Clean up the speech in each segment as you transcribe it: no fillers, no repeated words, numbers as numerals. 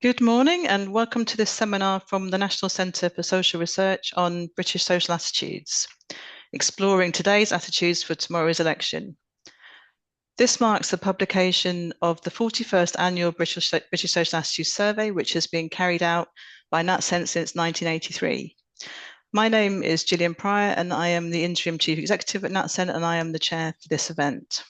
Good morning and welcome to this seminar from the National Centre for Social Research on British social attitudes, exploring today's attitudes for tomorrow's election. This marks the publication of the 41st annual British Social Attitudes Survey, which has been carried out by NatCen since 1983. My name is Gillian Pryor and I am the Interim Chief Executive at NatCen and I am the chair for this event.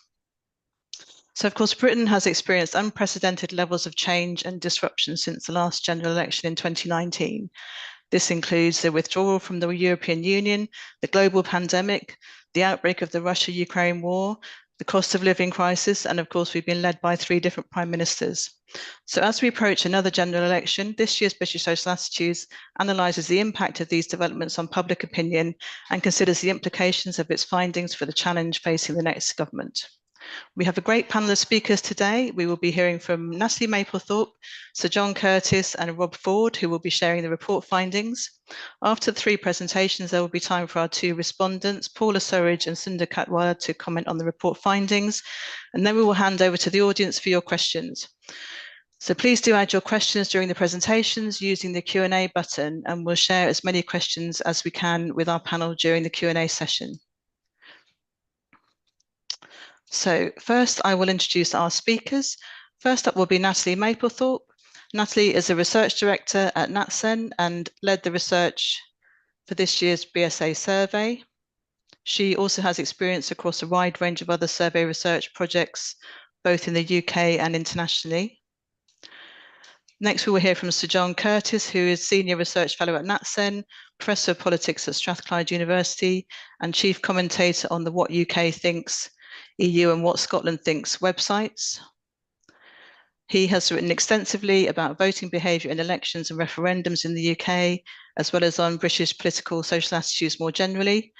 So, of course, Britain has experienced unprecedented levels of change and disruption since the last general election in 2019. This includes the withdrawal from the European Union, the global pandemic, the outbreak of the Russia-Ukraine war, the cost of living crisis, and of course, we've been led by 3 different prime ministers. So as we approach another general election, this year's British Social Attitudes analyses the impact of these developments on public opinion and considers the implications of its findings for the challenge facing the next government. We have a great panel of speakers today. We will be hearing from Natalie Maplethorpe, Sir John Curtis and Rob Ford, who will be sharing the report findings. After the 3 presentations, there will be time for our 2 respondents, Paula Surridge and Sundar Katwala, to comment on the report findings. And then we will hand over to the audience for your questions. So please do add your questions during the presentations using the Q&A button, and we'll share as many questions as we can with our panel during the Q&A session. So first, I will introduce our speakers. First up will be Natalie Maplethorpe. Natalie is a research director at NatCen and led the research for this year's BSA survey. She also has experience across a wide range of other survey research projects, both in the UK and internationally. Next, we will hear from Sir John Curtis, who is Senior Research Fellow at NatCen, Professor of Politics at Strathclyde University, and Chief Commentator on the What UK Thinks EU and What Scotland Thinks websites. He has written extensively about voting behaviour in elections and referendums in the UK, as well as on British political social attitudes more generally,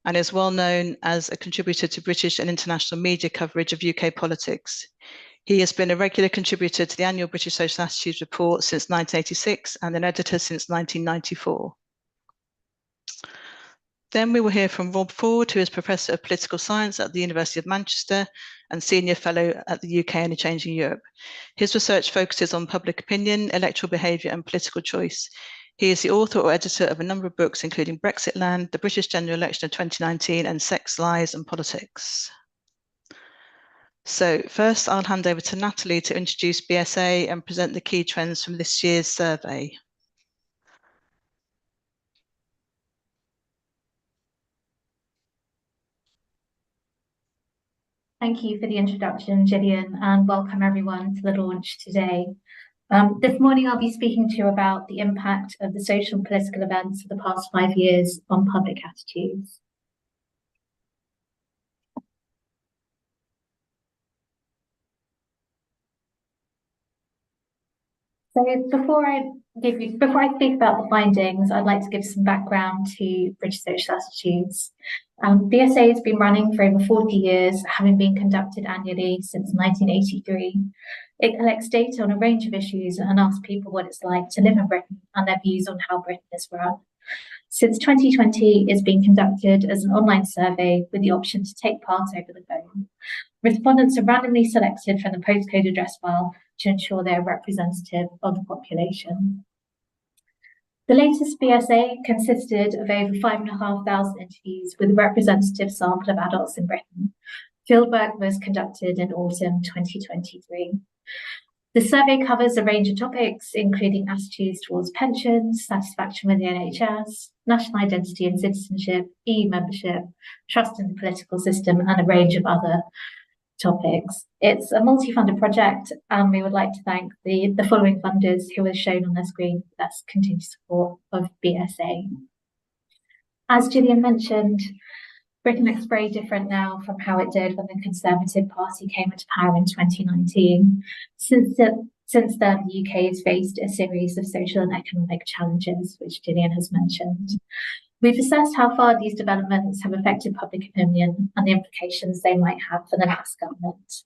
and is well known as a contributor to British and international media coverage of UK politics. He has been a regular contributor to the annual British Social Attitudes report since 1986 and an editor since 1994. Then we will hear from Rob Ford, who is Professor of Political Science at the University of Manchester and Senior Fellow at the UK and a Changing Europe. His research focuses on public opinion, electoral behaviour and political choice. He is the author or editor of a number of books, including Brexit Land, the British General Election of 2019 and Sex, Lies and Politics. So first, I'll hand over to Natalie to introduce BSA and present the key trends from this year's survey. Thank you for the introduction, Gillian, and welcome everyone to the launch today. This morning I'll be speaking to you about the impact of the social and political events of the past 5 years on public attitudes. So before I speak about the findings, I'd like to give some background to British social attitudes. BSA has been running for over 40 years, having been conducted annually since 1983. It collects data on a range of issues and asks people what it's like to live in Britain and their views on how Britain is run. Since 2020, it's been conducted as an online survey with the option to take part over the phone. Respondents are randomly selected from the postcode address file to ensure they are representative of the population. The latest BSA consisted of over 5,500 interviews with a representative sample of adults in Britain. Fieldwork was conducted in autumn 2023. The survey covers a range of topics, including attitudes towards pensions, satisfaction with the NHS, national identity and citizenship, EU membership, trust in the political system, and a range of other topics. It's a multi-funded project, and we would like to thank the following funders who are shown on the screen for their continued support of BSA. As Gillian mentioned, Britain looks very different now from how it did when the Conservative Party came into power in 2019. Since then, the UK has faced a series of social and economic challenges, which Gillian has mentioned. We've assessed how far these developments have affected public opinion and the implications they might have for the next government.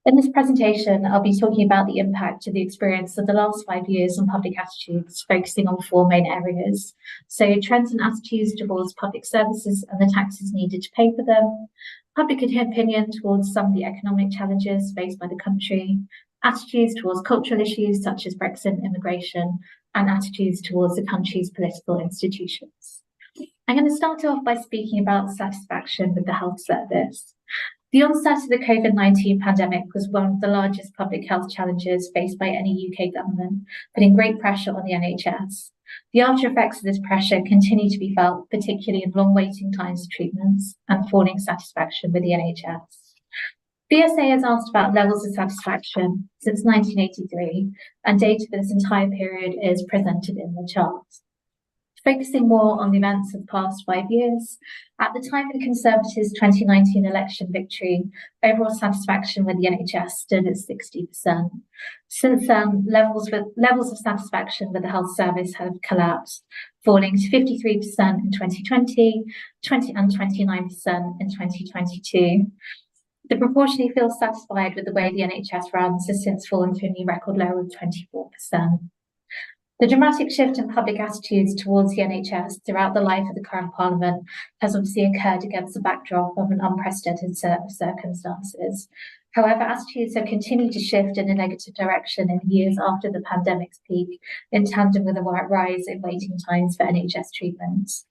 In this presentation, I'll be talking about the impact of the experience of the last 5 years on public attitudes, focusing on 4 main areas. So trends and attitudes towards public services and the taxes needed to pay for them, public opinion towards some of the economic challenges faced by the country, attitudes towards cultural issues such as Brexit and immigration, and attitudes towards the country's political institutions. I'm going to start off by speaking about satisfaction with the health service. The onset of the COVID-19 pandemic was one of the largest public health challenges faced by any UK government, putting great pressure on the NHS. The after effects of this pressure continue to be felt, particularly in long waiting times for treatments and falling satisfaction with the NHS. BSA has asked about levels of satisfaction since 1983, and data for this entire period is presented in the chart. Focusing more on the events of the past 5 years, at the time of the Conservatives' 2019 election victory, overall satisfaction with the NHS stood at 60%. Since then, levels of satisfaction with the health service have collapsed, falling to 53% in 2020, and 29% in 2022. The proportion who feels satisfied with the way the NHS runs has since fallen to a new record low of 24%. The dramatic shift in public attitudes towards the NHS throughout the life of the current Parliament has obviously occurred against the backdrop of an unprecedented set of circumstances. However, attitudes have continued to shift in a negative direction in the years after the pandemic's peak, in tandem with a rise in waiting times for NHS treatments.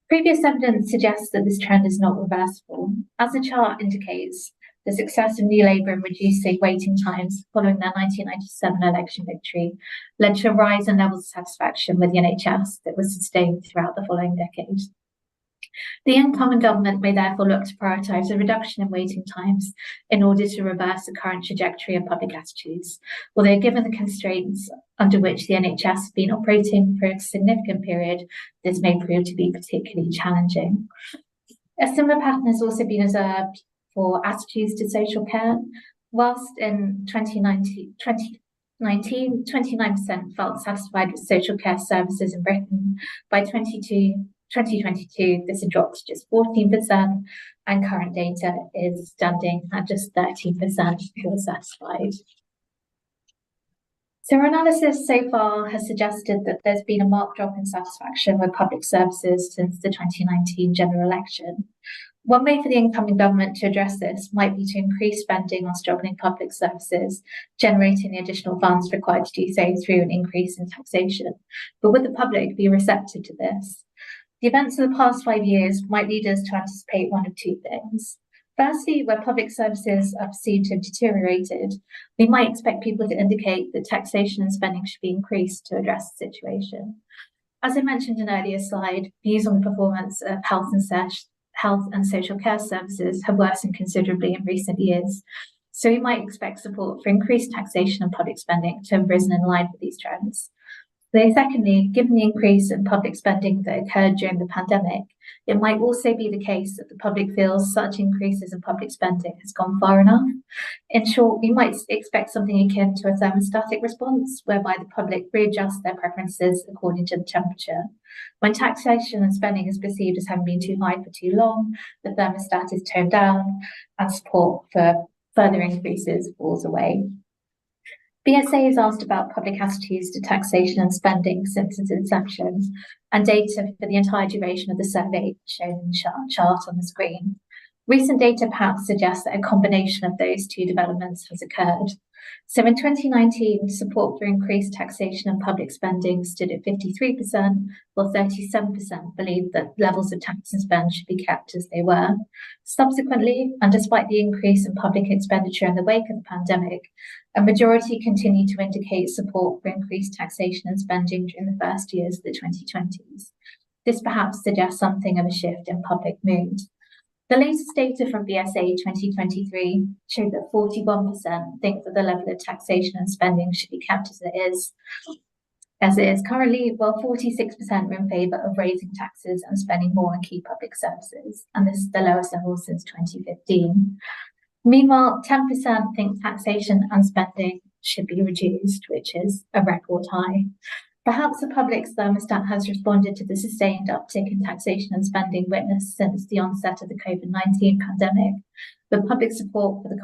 Previous evidence suggests that this trend is not reversible. As the chart indicates, the success of New Labour in reducing waiting times following their 1997 election victory led to a rise in levels of satisfaction with the NHS that was sustained throughout the following decade. The incoming government may therefore look to prioritise a reduction in waiting times in order to reverse the current trajectory of public attitudes, although given the constraints under which the NHS has been operating for a significant period, this may prove to be particularly challenging. A similar pattern has also been observed for attitudes to social care. Whilst in 2019, 29% felt satisfied with social care services in Britain, by 2022, this had dropped to just 14%, and current data is standing at just 13% who are satisfied. So our analysis so far has suggested that there's been a marked drop in satisfaction with public services since the 2019 general election. One way for the incoming government to address this might be to increase spending on struggling public services, generating the additional funds required to do so through an increase in taxation. But would the public be receptive to this? The events of the past 5 years might lead us to anticipate one of two things. Firstly, where public services are perceived to have deteriorated, we might expect people to indicate that taxation and spending should be increased to address the situation. As I mentioned in an earlier slide, views on the performance of health and social care services have worsened considerably in recent years. So we might expect support for increased taxation and public spending to have risen in line with these trends. So secondly, given the increase in public spending that occurred during the pandemic, it might also be the case that the public feels such increases in public spending has gone far enough. In short, we might expect something akin to a thermostatic response, whereby the public readjusts their preferences according to the temperature. When taxation and spending is perceived as having been too high for too long, the thermostat is toned down and support for further increases falls away. BSA is asked about public attitudes to taxation and spending since its inception, and data for the entire duration of the survey shown in the chart on the screen. Recent data perhaps suggests that a combination of those two developments has occurred. So in 2019, support for increased taxation and public spending stood at 53%, while 37% believed that levels of tax and spend should be kept as they were. Subsequently, and despite the increase in public expenditure in the wake of the pandemic, a majority continued to indicate support for increased taxation and spending during the first years of the 2020s. This perhaps suggests something of a shift in public mood. The latest data from BSA 2023 showed that 41% think that the level of taxation and spending should be kept as it is currently, while 46% are in favour of raising taxes and spending more on key public services, and this is the lowest level since 2015. Meanwhile, 10% think taxation and spending should be reduced, which is a record high. Perhaps the public's thermostat has responded to the sustained uptick in taxation and spending witnessed since the onset of the COVID-19 pandemic, but public support for the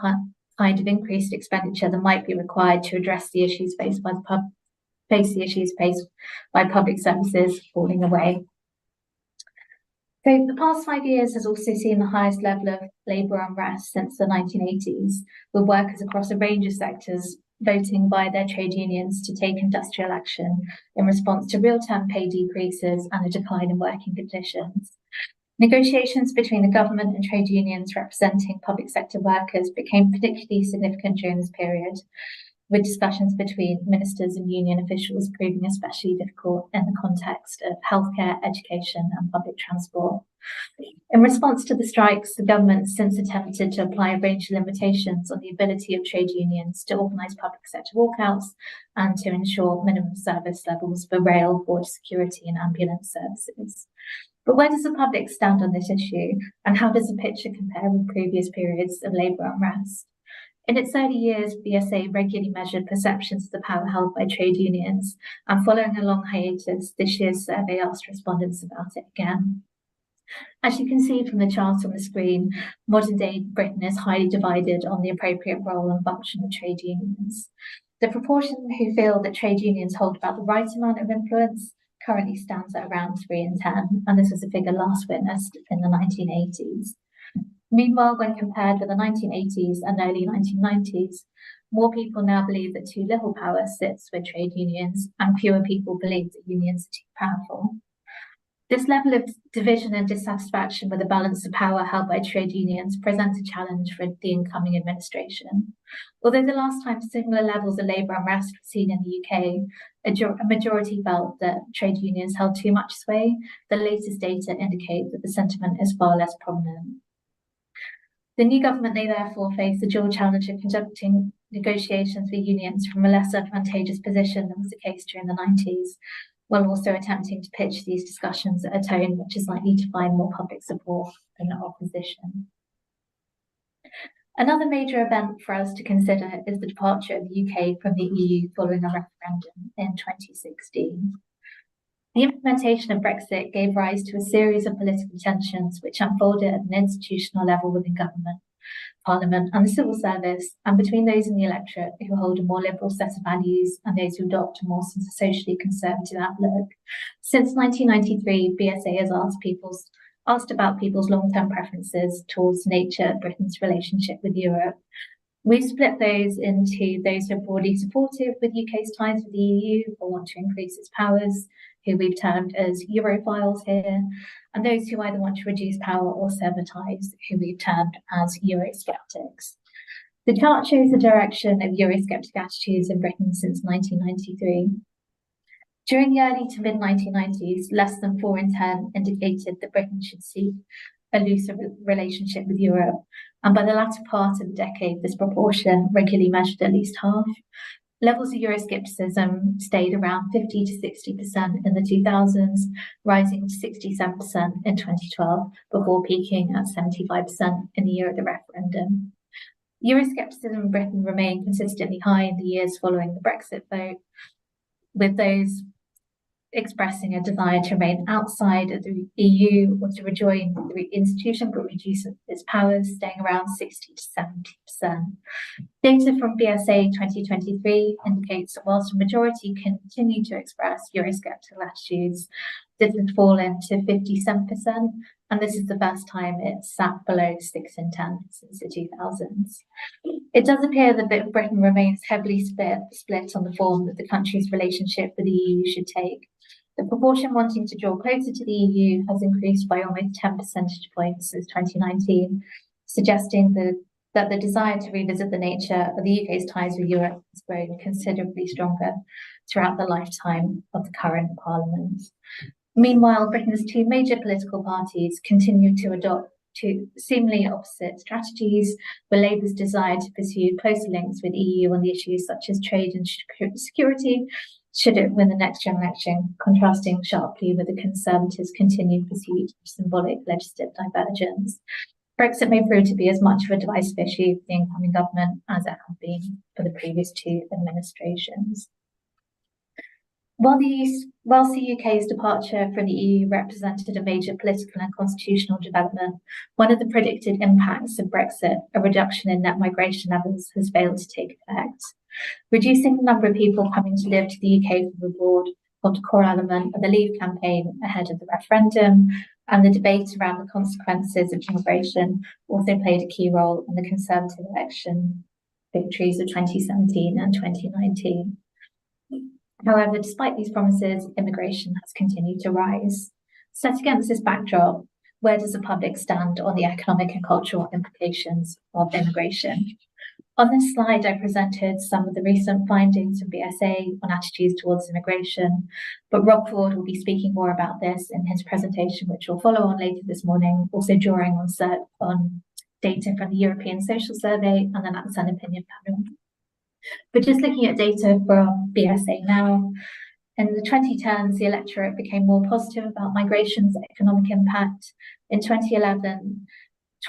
kind of increased expenditure that might be required to address the issues faced by public services falling away. So the past 5 years has also seen the highest level of labour unrest since the 1980s, with workers across a range of sectors voting by their trade unions to take industrial action in response to real-term pay decreases and a decline in working conditions. Negotiations between the government and trade unions representing public sector workers became particularly significant during this period, with discussions between ministers and union officials proving especially difficult in the context of healthcare, education, and public transport. In response to the strikes, the government has since attempted to apply a range of limitations on the ability of trade unions to organise public sector walkouts and to ensure minimum service levels for rail, border security, and ambulance services. But where does the public stand on this issue, and how does the picture compare with previous periods of labour unrest? In its early years, BSA regularly measured perceptions of the power held by trade unions, and following a long hiatus, this year's survey asked respondents about it again. As you can see from the chart on the screen, modern-day Britain is highly divided on the appropriate role and function of trade unions. The proportion who feel that trade unions hold about the right amount of influence currently stands at around 3 in 10, and this was a figure last witnessed in the 1980s. Meanwhile, when compared with the 1980s and early 1990s, more people now believe that too little power sits with trade unions, and fewer people believe that unions are too powerful. This level of division and dissatisfaction with the balance of power held by trade unions presents a challenge for the incoming administration. Although the last time similar levels of labour unrest were seen in the UK, a majority felt that trade unions held too much sway, the latest data indicate that the sentiment is far less prominent. The new government may therefore face the dual challenge of conducting negotiations with unions from a less advantageous position than was the case during the 90s, while also attempting to pitch these discussions at a tone which is likely to find more public support than opposition. Another major event for us to consider is the departure of the UK from the EU following a referendum in 2016. The implementation of Brexit gave rise to a series of political tensions which unfolded at an institutional level within government, Parliament, and the civil service, and between those in the electorate who hold a more liberal set of values and those who adopt a more socially conservative outlook. Since 1993, BSA has asked about people's long-term preferences towards nature, Britain's relationship with Europe. We've split those into those who are broadly supportive with UK's ties with the EU or want to increase its powers, who we've termed as Europhiles here, and those who either want to reduce power or sever ties, who we've termed as Eurosceptics. The chart shows the direction of Eurosceptic attitudes in Britain since 1993. During the early to mid-1990s, less than 4 in 10 indicated that Britain should seek a looser relationship with Europe, and by the latter part of the decade, this proportion regularly measured at least half. Levels of Euroscepticism stayed around 50 to 60% in the 2000s, rising to 67% in 2012, before peaking at 75% in the year of the referendum. Euroscepticism in Britain remained consistently high in the years following the Brexit vote, with those expressing a desire to remain outside of the EU or to rejoin the institution but reduce its powers, staying around 60 to 70%. Data from BSA 2023 indicates that whilst a majority continue to express Eurosceptic attitudes, this has fallen to 57%, and this is the first time it's sat below 6 in 10 since the 2000s. It does appear that Britain remains heavily split on the form that the country's relationship with the EU should take. The proportion wanting to draw closer to the EU has increased by almost 10 percentage points since 2019, suggesting that the desire to revisit the nature of the UK's ties with Europe has grown considerably stronger throughout the lifetime of the current Parliament. Meanwhile, Britain's two major political parties continue to adopt two seemingly opposite strategies, with Labour's desire to pursue closer links with the EU on the issues such as trade and security, should it win the next general election, contrasting sharply with the Conservatives' continued pursuit of symbolic legislative divergence. Brexit may prove to be as much of a divisive issue for the incoming government as it had been for the previous two administrations. Whilst the UK's departure from the EU represented a major political and constitutional development, one of the predicted impacts of Brexit, a reduction in net migration levels, has failed to take effect. Reducing the number of people coming to live to the UK from abroad formed a core element of the Leave campaign ahead of the referendum, and the debate around the consequences of immigration also played a key role in the Conservative election victories of 2017 and 2019. However, despite these promises, immigration has continued to rise. Set against this backdrop, where does the public stand on the economic and cultural implications of immigration? On this slide, I presented some of the recent findings from BSA on attitudes towards immigration, but Rob Ford will be speaking more about this in his presentation, which will follow on later this morning, also drawing on data from the European Social Survey and the NatCen Opinion Panel. But just looking at data from BSA now, in the 2010s, the electorate became more positive about migration's economic impact. In 2011,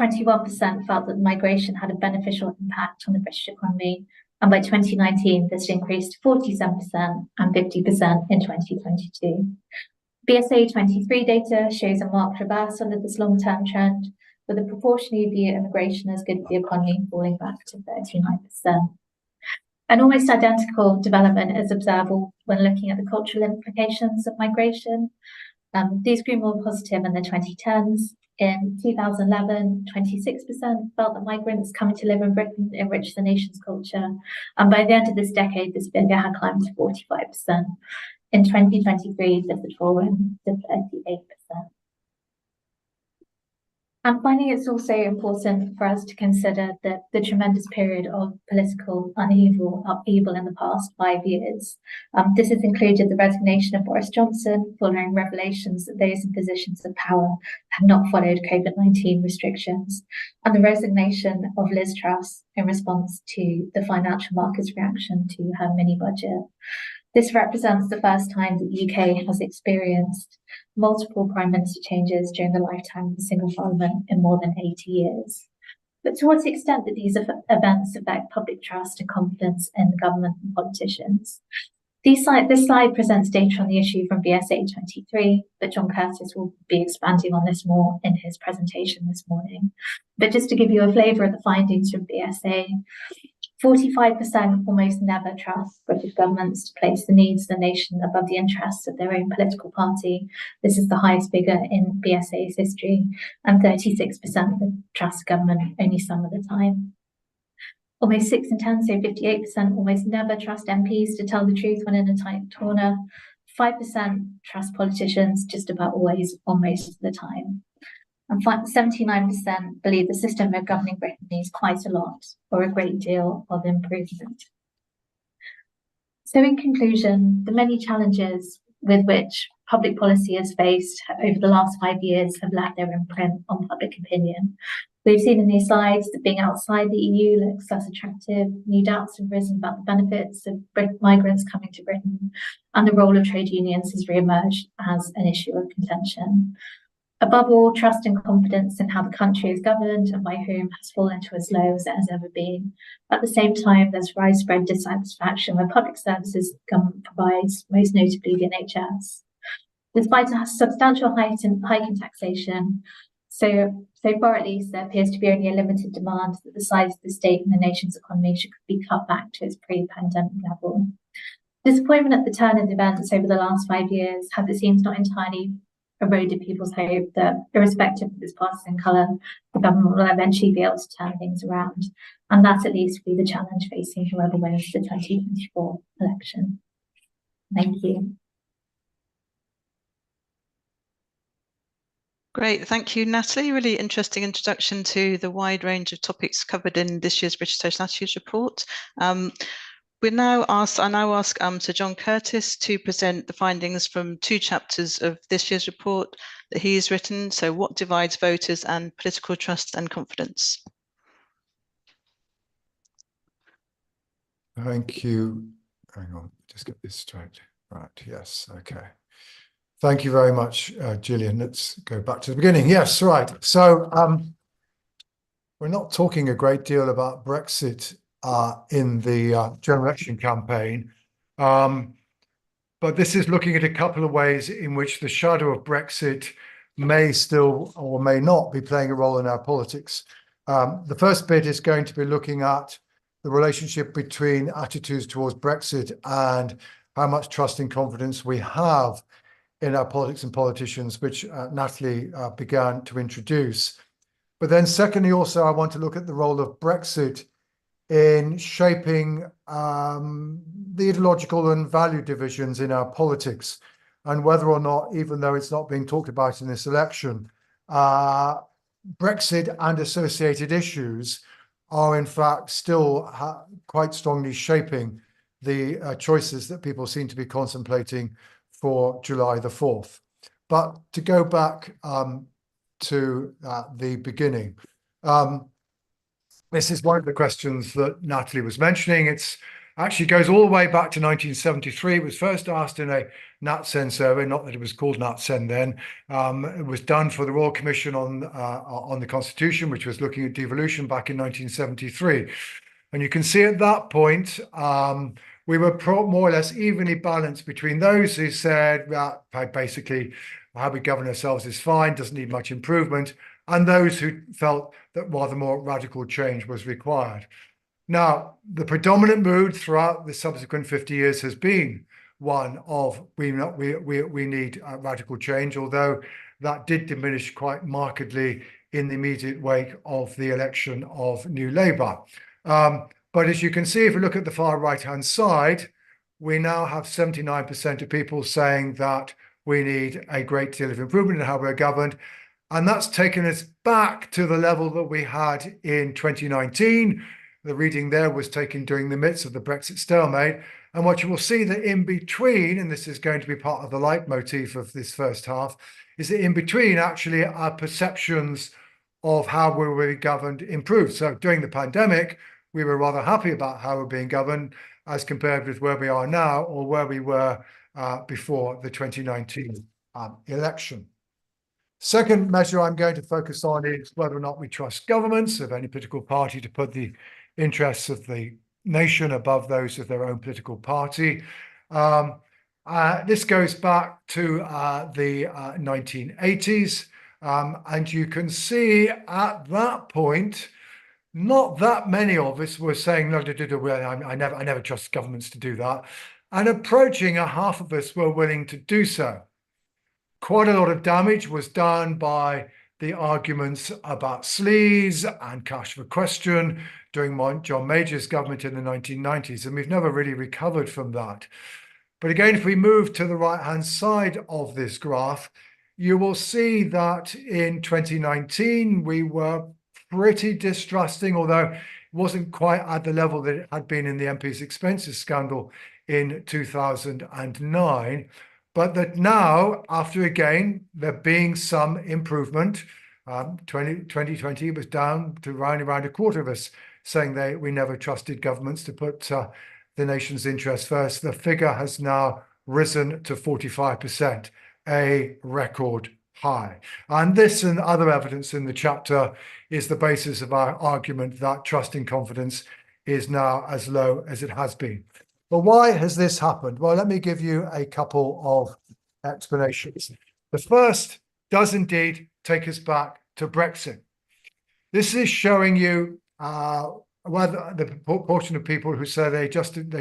21% felt that migration had a beneficial impact on the British economy, and by 2019, this increased to 47% and 50% in 2022. BSA 23 data shows a marked reversal of this long-term trend, with a proportionally view immigration as good for the economy falling back to 39%. An almost identical development is observable when looking at the cultural implications of migration. These grew more positive in the 2010s. In 2011, 26% felt that migrants coming to live in Britain enrich the nation's culture. And by the end of this decade, this figure had climbed to 45%. In 2023, this had fallen to 38%. I'm finding it's also important for us to consider the tremendous period of political upheaval in the past 5 years. This has included the resignation of Boris Johnson following revelations that those in positions of power have not followed COVID-19 restrictions, and the resignation of Liz Truss in response to the financial market's reaction to her mini budget. This represents the first time that the UK has experienced multiple prime minister changes during the lifetime of a single parliament in more than 80 years. But to what extent do these events affect public trust and confidence in the government and politicians? This slide presents data on the issue from BSA 23, but John Curtis will be expanding on this more in his presentation this morning. But just to give you a flavour of the findings from BSA, 45% almost never trust British governments to place the needs of the nation above the interests of their own political party. This is the highest figure in BSA's history, and 36% trust government only some of the time. Almost 6 in 10, so 58%, almost never trust MPs to tell the truth when in a tight corner. 5% trust politicians just about always or most of the time. And 79% believe the system of governing Britain needs quite a lot or a great deal of improvement. So in conclusion, the many challenges with which public policy has faced over the last 5 years have left their imprint on public opinion. We've seen in these slides that being outside the EU looks less attractive, new doubts have risen about the benefits of migrants coming to Britain, and the role of trade unions has re-emerged as an issue of contention. Above all, trust and confidence in how the country is governed and by whom has fallen to as low as it has ever been. At the same time, there's widespread dissatisfaction with public services the government provides, most notably the NHS. Despite a substantial hike in taxation, so far at least, there appears to be only a limited demand that the size of the state and the nation's economy should be cut back to its pre-pandemic level. Disappointment at the turn of events over the last 5 years has, it seems, not entirely eroded people's hope that, irrespective of its partisan colour, the government will eventually be able to turn things around. And that, at least, will be the challenge facing whoever wins the 2024 election. Thank you. Great, thank you, Natalie. Really interesting introduction to the wide range of topics covered in this year's British Social Attitudes report. I now ask Sir John Curtis to present the findings from 2 chapters of this year's report that he's written. So, what divides voters and political trust and confidence? Thank you. Hang on, just get this straight. Right, yes, okay. Thank you very much, Gillian. Let's go back to the beginning. Yes, right. So we're not talking a great deal about Brexit in the general election campaign, but this is looking at a couple of ways in which the shadow of Brexit may still or may not be playing a role in our politics. The first bit is going to be looking at the relationship between attitudes towards Brexit and how much trust and confidence we have in our politics and politicians, which Natalie began to introduce. But then secondly, also, I want to look at the role of Brexit in shaping the ideological and value divisions in our politics, and whether or not, even though it's not being talked about in this election, Brexit and associated issues are in fact still quite strongly shaping the choices that people seem to be contemplating for July the 4th. But to go back to the beginning, this is one of the questions that Natalie was mentioning. It's actually goes all the way back to 1973. It was first asked in a NatCen survey, not that it was called NatCen then. It was done for the Royal Commission on the Constitution, which was looking at devolution back in 1973. And you can see at that point, we were more or less evenly balanced between those who said that basically how we govern ourselves is fine, doesn't need much improvement, and those who felt that rather more radical change was required. Now, the predominant mood throughout the subsequent 50 years has been one of we need radical change, although that did diminish quite markedly in the immediate wake of the election of New Labour. But as you can see, if you look at the far right-hand side, we now have 79% of people saying that we need a great deal of improvement in how we're governed. And that's taken us back to the level that we had in 2019. The reading there was taken during the midst of the Brexit stalemate. And what you will see that in between, and this is going to be part of the leitmotif of this first half, is that in between actually our perceptions of how we were governed improved. So during the pandemic, we were rather happy about how we're being governed as compared with where we are now or where we were before the 2019 election. Second measure I'm going to focus on is whether or not we trust governments of any political party to put the interests of the nation above those of their own political party. This goes back to the 1980s, and you can see at that point, not that many of us were saying, no, I never trust governments to do that. And approaching a half of us were willing to do so. Quite a lot of damage was done by the arguments about sleaze and cash for question during John Major's government in the 1990s, and we've never really recovered from that. But again, if we move to the right-hand side of this graph, you will see that in 2019, we were pretty distrusting, although it wasn't quite at the level that it had been in the MP's expenses scandal in 2009. But that now, after again, there being some improvement, 2020 was down to around a quarter of us saying we never trusted governments to put the nation's interests first. The figure has now risen to 45%, a record high. And this and other evidence in the chapter is the basis of our argument that trust and confidence is now as low as it has been. But why has this happened? Well, let me give you a couple of explanations. The first does indeed take us back to Brexit. This is showing you whether the proportion of people who say they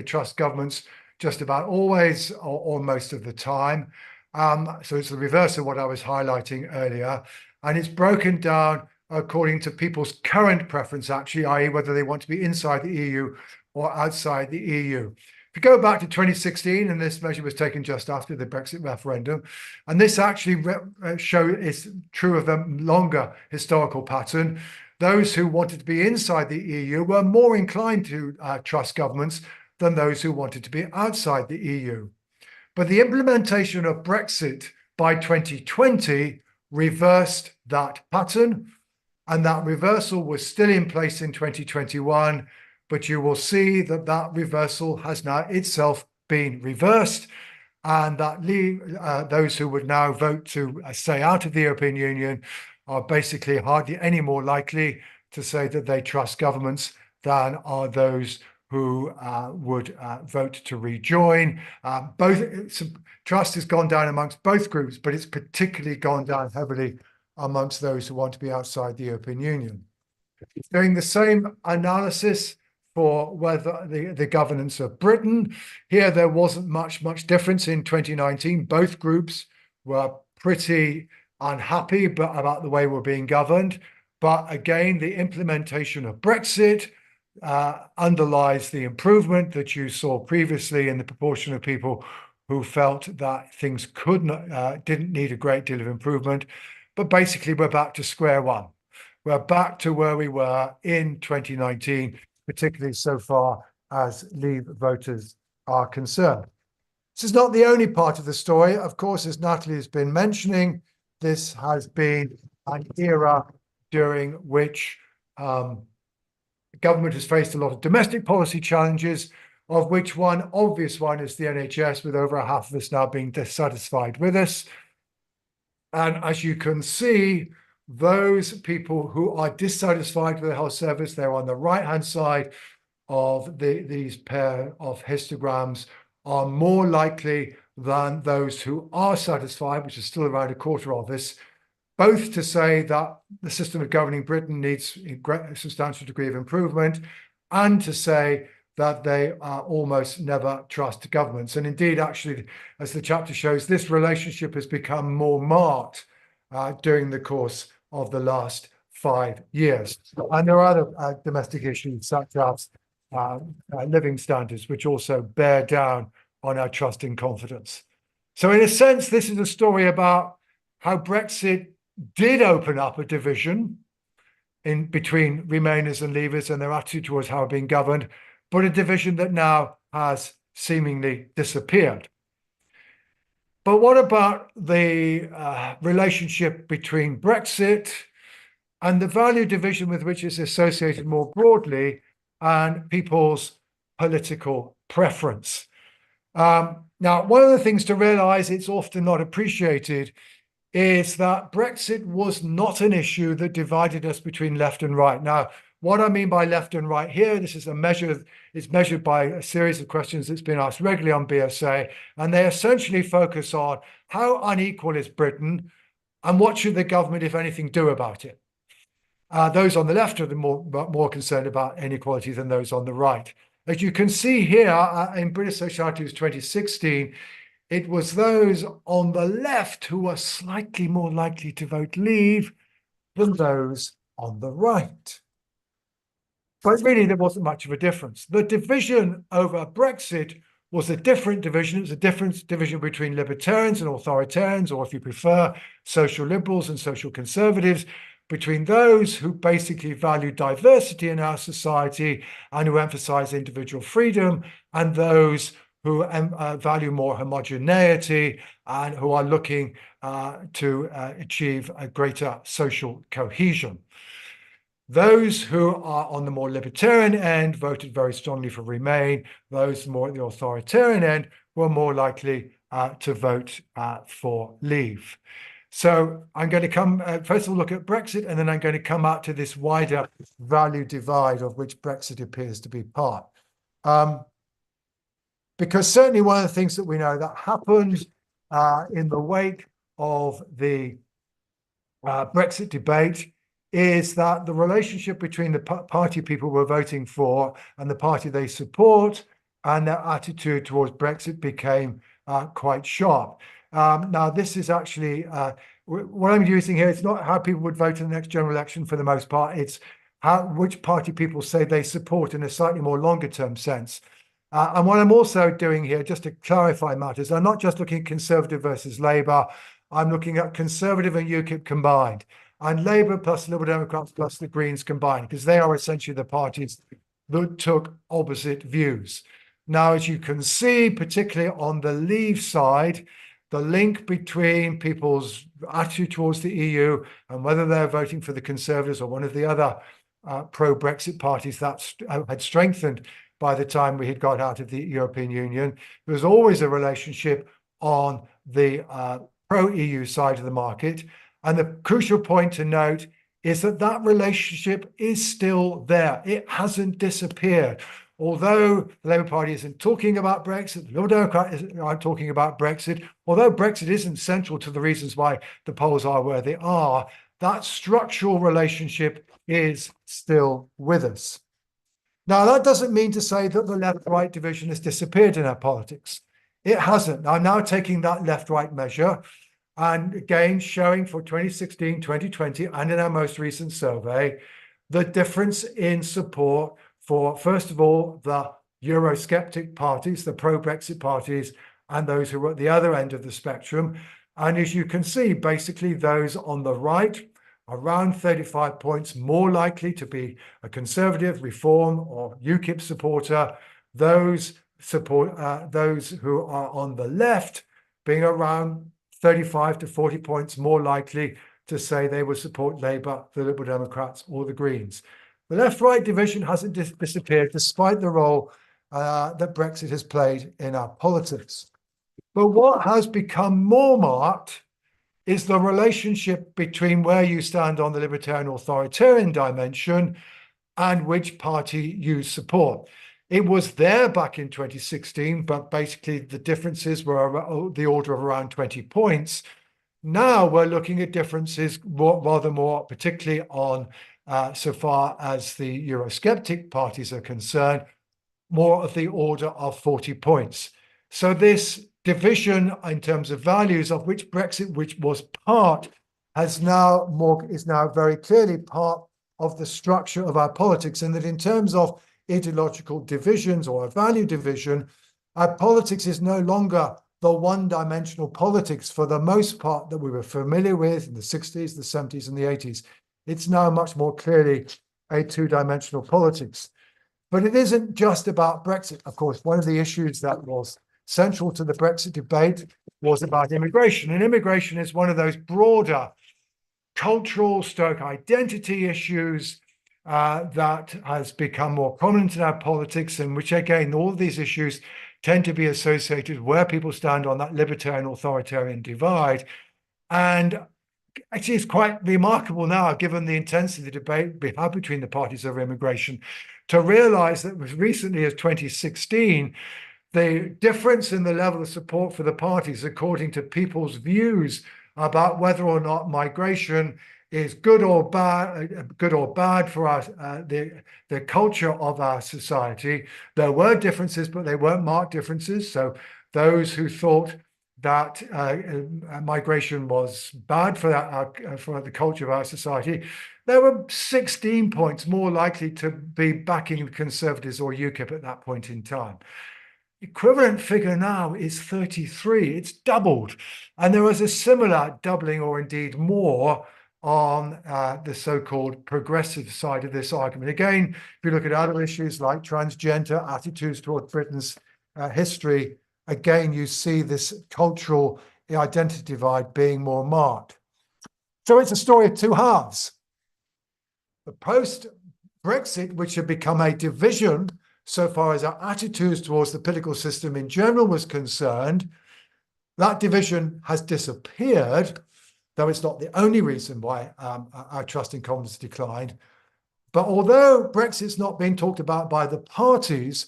trust governments just about always or most of the time. So it's the reverse of what I was highlighting earlier. And it's broken down according to people's current preference, actually, i.e. whether they want to be inside the EU or outside the EU. If you go back to 2016, and this measure was taken just after the Brexit referendum, and this actually is true of the longer historical pattern, those who wanted to be inside the EU were more inclined to trust governments than those who wanted to be outside the EU. But the implementation of Brexit by 2020 reversed that pattern, and that reversal was still in place in 2021. But you will see that that reversal has now itself been reversed, and that those who would now vote to stay out of the European Union are basically hardly any more likely to say that they trust governments than are those who would vote to rejoin. Trust has gone down amongst both groups, but it's particularly gone down heavily amongst those who want to be outside the European Union. Doing the same analysis for whether the governance of Britain. Here, there wasn't much difference in 2019. Both groups were pretty unhappy about the way we're being governed. But again, the implementation of Brexit underlies the improvement that you saw previously in the proportion of people who felt that things didn't need a great deal of improvement. But basically, we're back to square one. We're back to where we were in 2019, particularly so far as Leave voters are concerned. This is not the only part of the story. Of course, as Natalie has been mentioning, this has been an era during which government has faced a lot of domestic policy challenges, of which one obvious one is the NHS, with over half of us now being dissatisfied with us. And as you can see, those people who are dissatisfied with the health service, they're on the right-hand side of these pair of histograms, are more likely than those who are satisfied, which is still around a quarter of us, both to say that the system of governing Britain needs a substantial degree of improvement, and to say that they almost never trust governments. And indeed, actually, as the chapter shows, this relationship has become more marked during the course of the last 5 years. And there are other domestic issues, such as living standards, which also bear down on our trust and confidence. So in a sense, this is a story about how Brexit did open up a division in between Remainers and Leavers and their attitude towards how being governed, but a division that now has seemingly disappeared. But what about the relationship between Brexit and the value division with which it's associated more broadly, and people's political preference? Now, one of the things to realize, it's often not appreciated, is that Brexit was not an issue that divided us between left and right. Now, what I mean by left and right here, this is a measure, it's measured by a series of questions that's been asked regularly on BSA, and they essentially focus on how unequal is Britain and what should the government, if anything, do about it. Those on the left are more concerned about inequality than those on the right. As you can see here, in British Sociality's 2016, it was those on the left who were slightly more likely to vote Leave than those on the right. But really, there wasn't much of a difference. The division over Brexit was a different division. It was a different division between libertarians and authoritarians, or if you prefer, social liberals and social conservatives, between those who basically value diversity in our society and who emphasize individual freedom, and those who value more homogeneity and who are looking to achieve a greater social cohesion. Those who are on the more libertarian end voted very strongly for Remain. Those more at the authoritarian end were more likely to vote for Leave. So I'm going to come, first of all, look at Brexit, and then I'm going to come out to this wider value divide of which Brexit appears to be part. Because certainly one of the things that we know that happened in the wake of the Brexit debate is that the relationship between the party people were voting for and the party they support and their attitude towards Brexit became quite sharp. Now, this is actually what I'm using here. It's not how people would vote in the next general election for the most part. It's which party people say they support in a slightly more longer term sense. And what I'm also doing here, just to clarify matters, I'm not just looking at Conservative versus Labour. I'm looking at Conservative and UKIP combined, and Labour plus Liberal Democrats plus the Greens combined, because they are essentially the parties that took opposite views. Now, as you can see, particularly on the Leave side, the link between people's attitude towards the EU and whether they're voting for the Conservatives or one of the other pro-Brexit parties, that had strengthened by the time we had got out of the European Union. There was always a relationship on the pro-EU side of the market. And the crucial point to note is that that relationship is still there. It hasn't disappeared. Although the Labour Party isn't talking about Brexit, the Liberal Democrats aren't talking about Brexit, although Brexit isn't central to the reasons why the polls are where they are, that structural relationship is still with us. Now, that doesn't mean to say that the left-right division has disappeared in our politics. It hasn't. I'm now taking that left-right measure and again showing for 2016, 2020, and in our most recent survey, the difference in support for, first of all, the Eurosceptic parties, the pro-Brexit parties, and those who are at the other end of the spectrum. And as you can see, basically those on the right, around 35 points more likely to be a Conservative, Reform, or UKIP supporter. Those who are on the left being around 35 to 40 points more likely to say they would support Labour, the Liberal Democrats, or the Greens. The left-right division hasn't disappeared, despite the role that Brexit has played in our politics. But what has become more marked is the relationship between where you stand on the libertarian authoritarian dimension and which party you support. It was there back in 2016, but basically the differences were the order of around 20 points. Now we're looking at differences rather more, particularly on so far as the Eurosceptic parties are concerned, more of the order of 40 points. So this division in terms of values, of which Brexit, which was part, is now very clearly part of the structure of our politics, and that in terms of ideological divisions or a value division, our politics is no longer the one-dimensional politics for the most part that we were familiar with in the 60s, the 70s, and the 80s. It's now much more clearly a two-dimensional politics. But it isn't just about Brexit. Of course, one of the issues that was central to the Brexit debate was about immigration. And immigration is one of those broader cultural identity issues that has become more prominent in our politics, and which, again, all of these issues tend to be associated where people stand on that libertarian authoritarian divide. And actually, it's quite remarkable now, given the intensity of the debate we have between the parties over immigration, to realize that as recently as 2016, the difference in the level of support for the parties, according to people's views about whether or not migration is good or bad for us, the culture of our society. There were differences, but they weren't marked differences. So those who thought that migration was bad for the culture of our society, there were 16 points more likely to be backing the Conservatives or UKIP at that point in time. Equivalent figure now is 33. It's doubled. And there was a similar doubling, or indeed more, on the so-called progressive side of this argument. Again, if you look at other issues like transgender, attitudes toward Britain's history, again, you see this cultural identity divide being more marked. So it's a story of two halves. The post-Brexit, which had become a division so far as our attitudes towards the political system in general was concerned, that division has disappeared, though it's not the only reason why our trust in confidence declined. But although Brexit's not being talked about by the parties,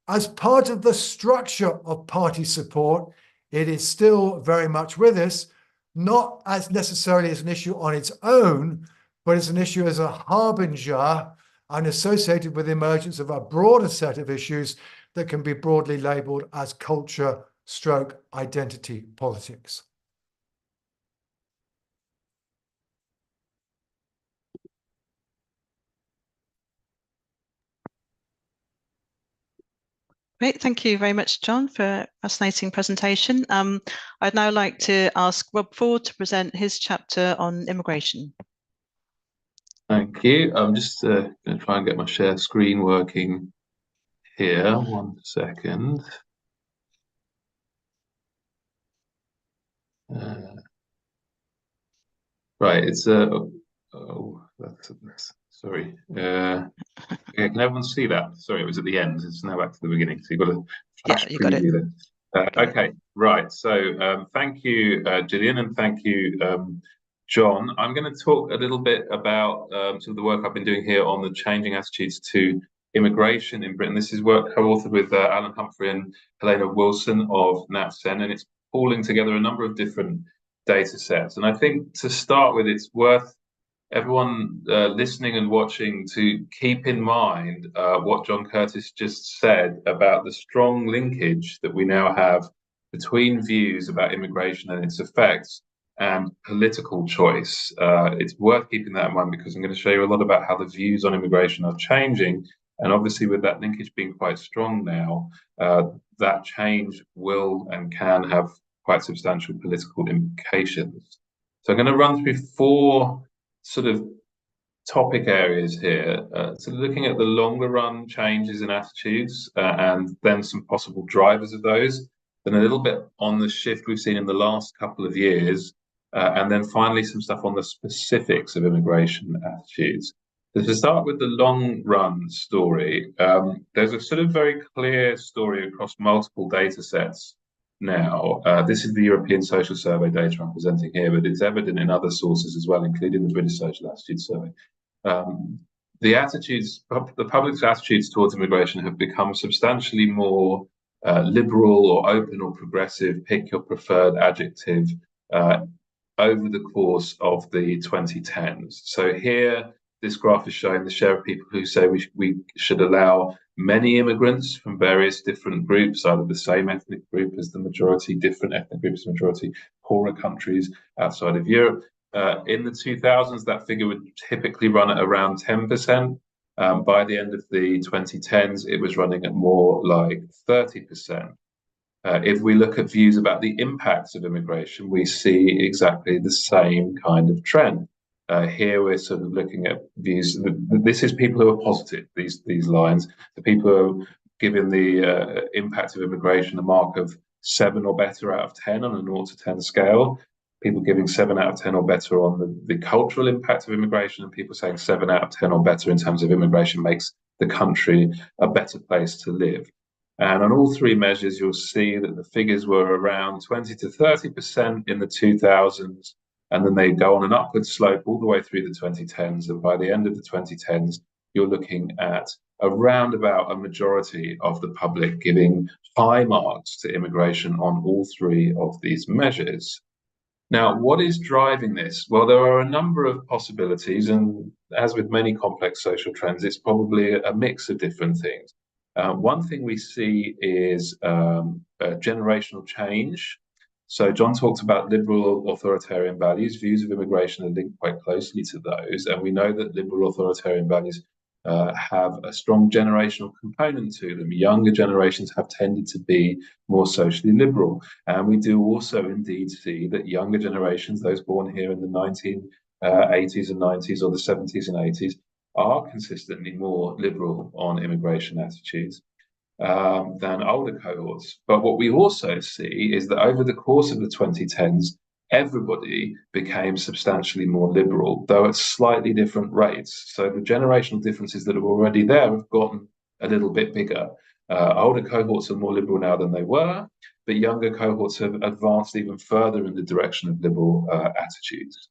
as part of the structure of party support, it is still very much with us, not as necessarily as an issue on its own, but as an issue as a harbinger and associated with the emergence of a broader set of issues that can be broadly labeled as culture/identity politics. Great, thank you very much, John, for a fascinating presentation. I'd now like to ask Rob Ford to present his chapter on immigration. Thank you. I'm just going to try and get my share screen working here. 1 second. Right, it's sorry. Yeah, can everyone see that? Sorry, it was at the end. It's now back to the beginning. So you've got a flash you got it. Okay, right. So thank you, Gillian, and thank you, John. I'm going to talk a little bit about some of the work I've been doing here on the changing attitudes to immigration in Britain. This is work co-authored with Alan Humphrey and Helena Wilson of NatCen, and it's pulling together a number of different data sets. And I think to start with, it's worth everyone listening and watching to keep in mind what John Curtis just said about the strong linkage that we now have between views about immigration and its effects and political choice. It's worth keeping that in mind because I'm going to show you a lot about how the views on immigration are changing And obviously, with that linkage being quite strong now, that change will and can have quite substantial political implications. So I'm going to run through 4 sort of topic areas here. So looking at the longer run changes in attitudes and then some possible drivers of those, then a little bit on the shift we've seen in the last couple of years, and then finally some stuff on the specifics of immigration attitudes. So to start with the long run story, there's a sort of very clear story across multiple data sets now. This is the European Social Survey data I'm presenting here, but it's evident in other sources as well, including the British Social Attitude Survey. The public's attitudes towards immigration have become substantially more liberal or open or progressive, pick your preferred adjective, over the course of the 2010s. So here, this graph is showing the share of people who say we should allow many immigrants from various different groups, either the same ethnic group as the majority, different ethnic groups, majority, poorer countries outside of Europe. In the 2000s, that figure would typically run at around 10%. By the end of the 2010s, it was running at more like 30%. If we look at views about the impacts of immigration, we see exactly the same kind of trend. Here we're sort of looking at views. This is people who are positive, these lines. The people who are giving the impact of immigration a mark of 7 or better out of 10 on a 0 to 10 scale. People giving 7 out of 10 or better on the cultural impact of immigration, and people saying 7 out of 10 or better in terms of immigration makes the country a better place to live. And on all 3 measures, you'll see that the figures were around 20 to 30% in the 2000s, and then they go on an upward slope all the way through the 2010s. And by the end of the 2010s, you're looking at around about a majority of the public giving high marks to immigration on all 3 of these measures. Now, what is driving this? Well, there are a number of possibilities, and as with many complex social trends, it's probably a mix of different things. One thing we see is generational change. So John talked about liberal authoritarian values. Views of immigration are linked quite closely to those, and we know that liberal authoritarian values have a strong generational component to them. Younger generations have tended to be more socially liberal. And we do also indeed see that younger generations, those born here in the 1980s and 90s or the 70s and 80s, are consistently more liberal on immigration attitudes than older cohorts. But what we also see is that over the course of the 2010s, everybody became substantially more liberal, though at slightly different rates. So the generational differences that are already there have gotten a little bit bigger. Older cohorts are more liberal now than they were, but younger cohorts have advanced even further in the direction of liberal attitudes.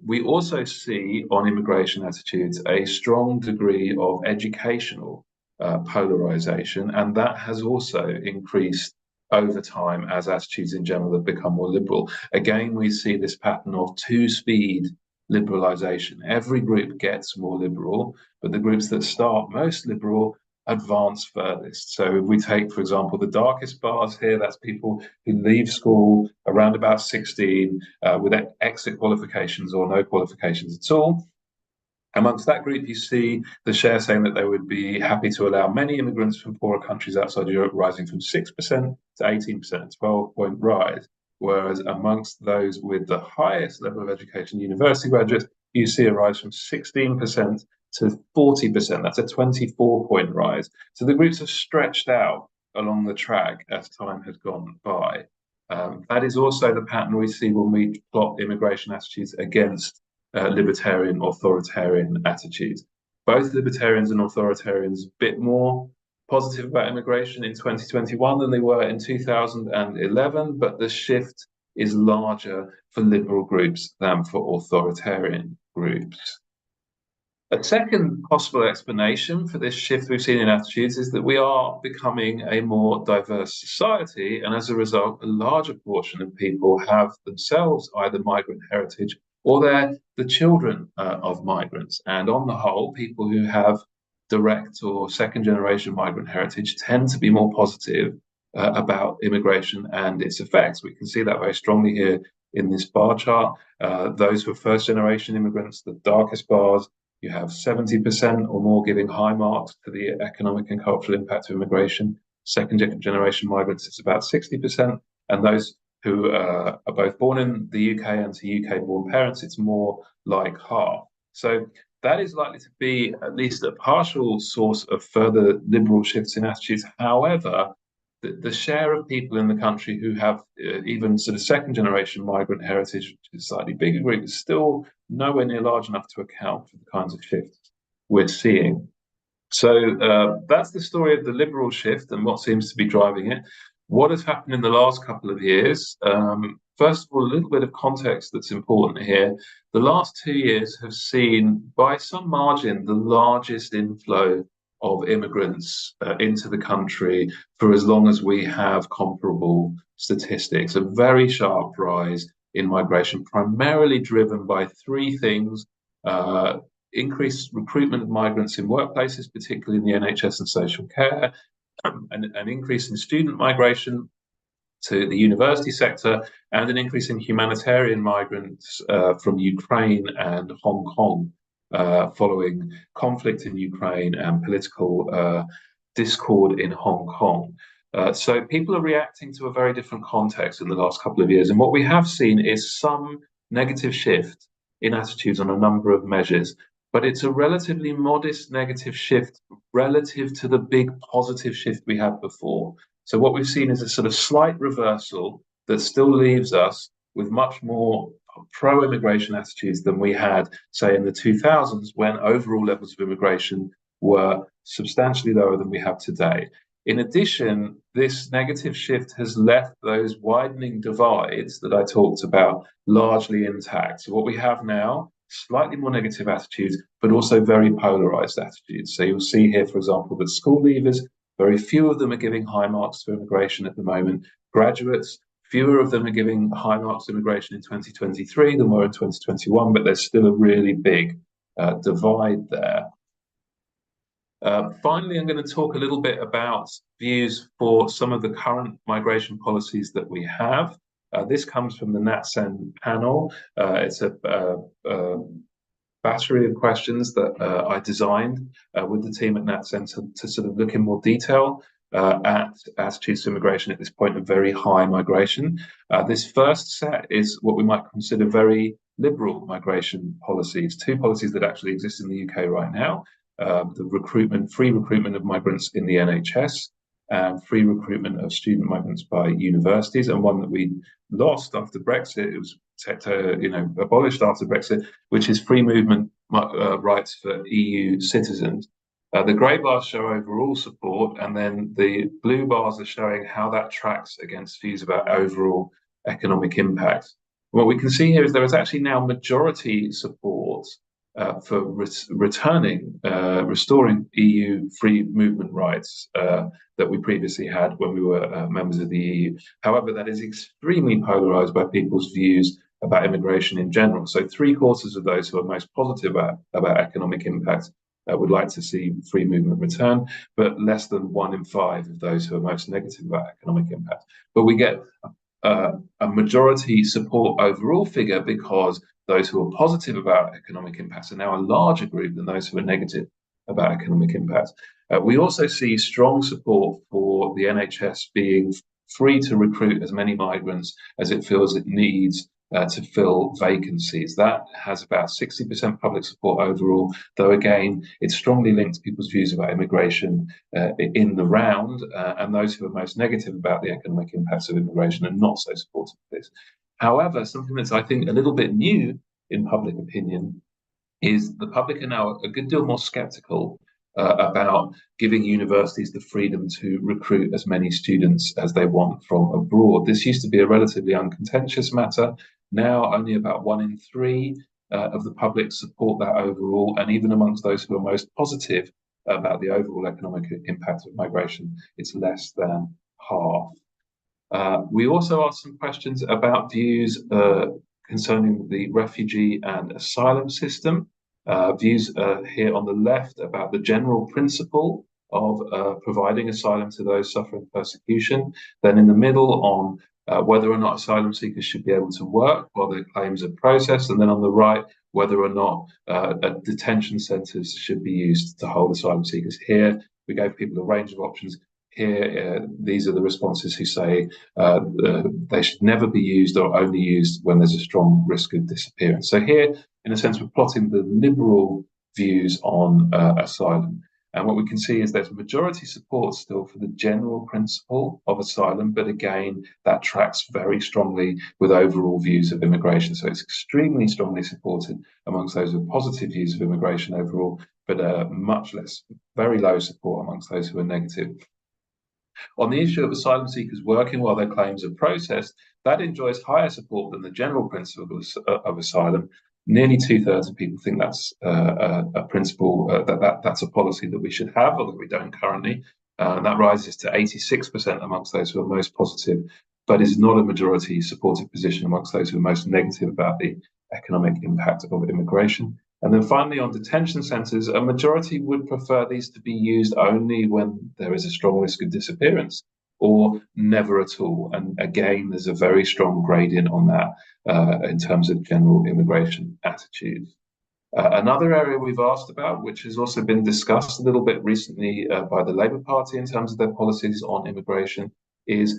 We also see on immigration attitudes a strong degree of educational polarization, and that has also increased over time as attitudes in general have become more liberal. Again, we see this pattern of 2-speed liberalization. Every group gets more liberal, but the groups that start most liberal advance furthest. So if we take, for example, the darkest bars here, that's people who leave school around about 16 with exit qualifications or no qualifications at all. Amongst that group, you see the share saying that they would be happy to allow many immigrants from poorer countries outside Europe, rising from 6% to 18%, a 12-point rise. Whereas amongst those with the highest level of education, university graduates, you see a rise from 16% to 40%. That's a 24-point rise. So the groups have stretched out along the track as time has gone by. That is also the pattern we see when we plot immigration attitudes against libertarian authoritarian attitudes. Both libertarians and authoritarians a bit more positive about immigration in 2021 than they were in 2011, but the shift is larger for liberal groups than for authoritarian groups. A second possible explanation for this shift we've seen in attitudes is that we are becoming a more diverse society, and as a result, a larger portion of people have themselves either migrant heritage or they're the children of migrants. And on the whole, people who have direct or second generation migrant heritage tend to be more positive about immigration and its effects. We can see that very strongly here in this bar chart. Those who are first generation immigrants, the darkest bars, You have 70% or more giving high marks to the economic and cultural impact of immigration. Second generation migrants, it's about 60%. And those who are both born in the UK and to UK-born parents, it's more like half. So that is likely to be at least a partial source of further liberal shifts in attitudes. However, the share of people in the country who have even sort of second generation migrant heritage, which is a slightly bigger group, is still nowhere near large enough to account for the kinds of shifts we're seeing. So that's the story of the liberal shift and what seems to be driving it. What has happened in the last couple of years? First of all, a little bit of context that's important here. The last 2 years have seen, by some margin, the largest inflow of immigrants into the country for as long as we have comparable statistics. A very sharp rise in migration, primarily driven by three things. Increased recruitment of migrants in workplaces, particularly in the NHS and social care, an increase in student migration to the university sector, and an increase in humanitarian migrants from Ukraine and Hong Kong, following conflict in Ukraine and political discord in Hong Kong. So people are reacting to a very different context in the last couple of years. And what we have seen is some negative shift in attitudes on a number of measures, but it's a relatively modest negative shift relative to the big positive shift we had before. So what we've seen is a sort of slight reversal that still leaves us with much more pro-immigration attitudes than we had, say, in the 2000s, when overall levels of immigration were substantially lower than we have today. In addition, this negative shift has left those widening divides that I talked about largely intact. So what we have now, slightly more negative attitudes, but also very polarized attitudes. So you'll see here, for example, that school leavers, very few of them are giving high marks to immigration at the moment. Graduates, fewer of them are giving high marks to immigration in 2023 than were in 2021, but there's still a really big divide there. Finally, I'm going to talk a little bit about views for some of the current migration policies that we have. This comes from the NatCen panel. It's a battery of questions that I designed with the team at NatCen to sort of look in more detail at attitudes to immigration at this point of very high migration. This first set is what we might consider very liberal migration policies, two policies that actually exist in the UK right now. The free recruitment of migrants in the NHS, and free recruitment of student migrants by universities, and one that we lost after Brexit. It was abolished after Brexit, which is free movement rights for EU citizens. The grey bars show overall support, and then the blue bars are showing how that tracks against views about overall economic impact. What we can see here is there is actually now majority support for restoring EU free movement rights that we previously had when we were members of the EU. However, that is extremely polarized by people's views about immigration in general. So 3/4 of those who are most positive about economic impact would like to see free movement return, but less than 1 in 5 of those who are most negative about economic impact. But we get a majority support overall figure because those who are positive about economic impacts are now a larger group than those who are negative about economic impacts. We also see strong support for the NHS being free to recruit as many migrants as it feels it needs to fill vacancies. That has about 60% public support overall, though again, it's strongly linked to people's views about immigration in the round, and those who are most negative about the economic impacts of immigration are not so supportive of this. However, something that's, I think, a little bit new in public opinion is the public are now a good deal more skeptical about giving universities the freedom to recruit as many students as they want from abroad. This used to be a relatively uncontentious matter. Now only about 1 in 3 of the public support that overall, and even amongst those who are most positive about the overall economic impact of migration, it's less than half. We also asked some questions about views concerning the refugee and asylum system. Views here on the left about the general principle of providing asylum to those suffering persecution. Then in the middle on whether or not asylum seekers should be able to work while their claims are processed. And then on the right, whether or not detention centres should be used to hold asylum seekers. Here, we gave people a range of options. Here, these are the responses who say they should never be used or only used when there's a strong risk of disappearance. So here, in a sense, we're plotting the liberal views on asylum. And what we can see is there's majority support still for the general principle of asylum, but again, that tracks very strongly with overall views of immigration. So it's extremely strongly supported amongst those with positive views of immigration overall, but much less, very low support amongst those who are negative. On the issue of asylum seekers working while their claims are processed, that enjoys higher support than the general principle of asylum. Nearly 2/3 of people think that's a principle, that's a policy that we should have, although we don't currently. That rises to 86% amongst those who are most positive, but is not a majority supportive position amongst those who are most negative about the economic impact of immigration. And then finally, on detention centres, a majority would prefer these to be used only when there is a strong risk of disappearance or never at all. And again, there's a very strong gradient on that in terms of general immigration attitudes. Another area we've asked about, which has also been discussed a little bit recently by the Labour Party in terms of their policies on immigration, is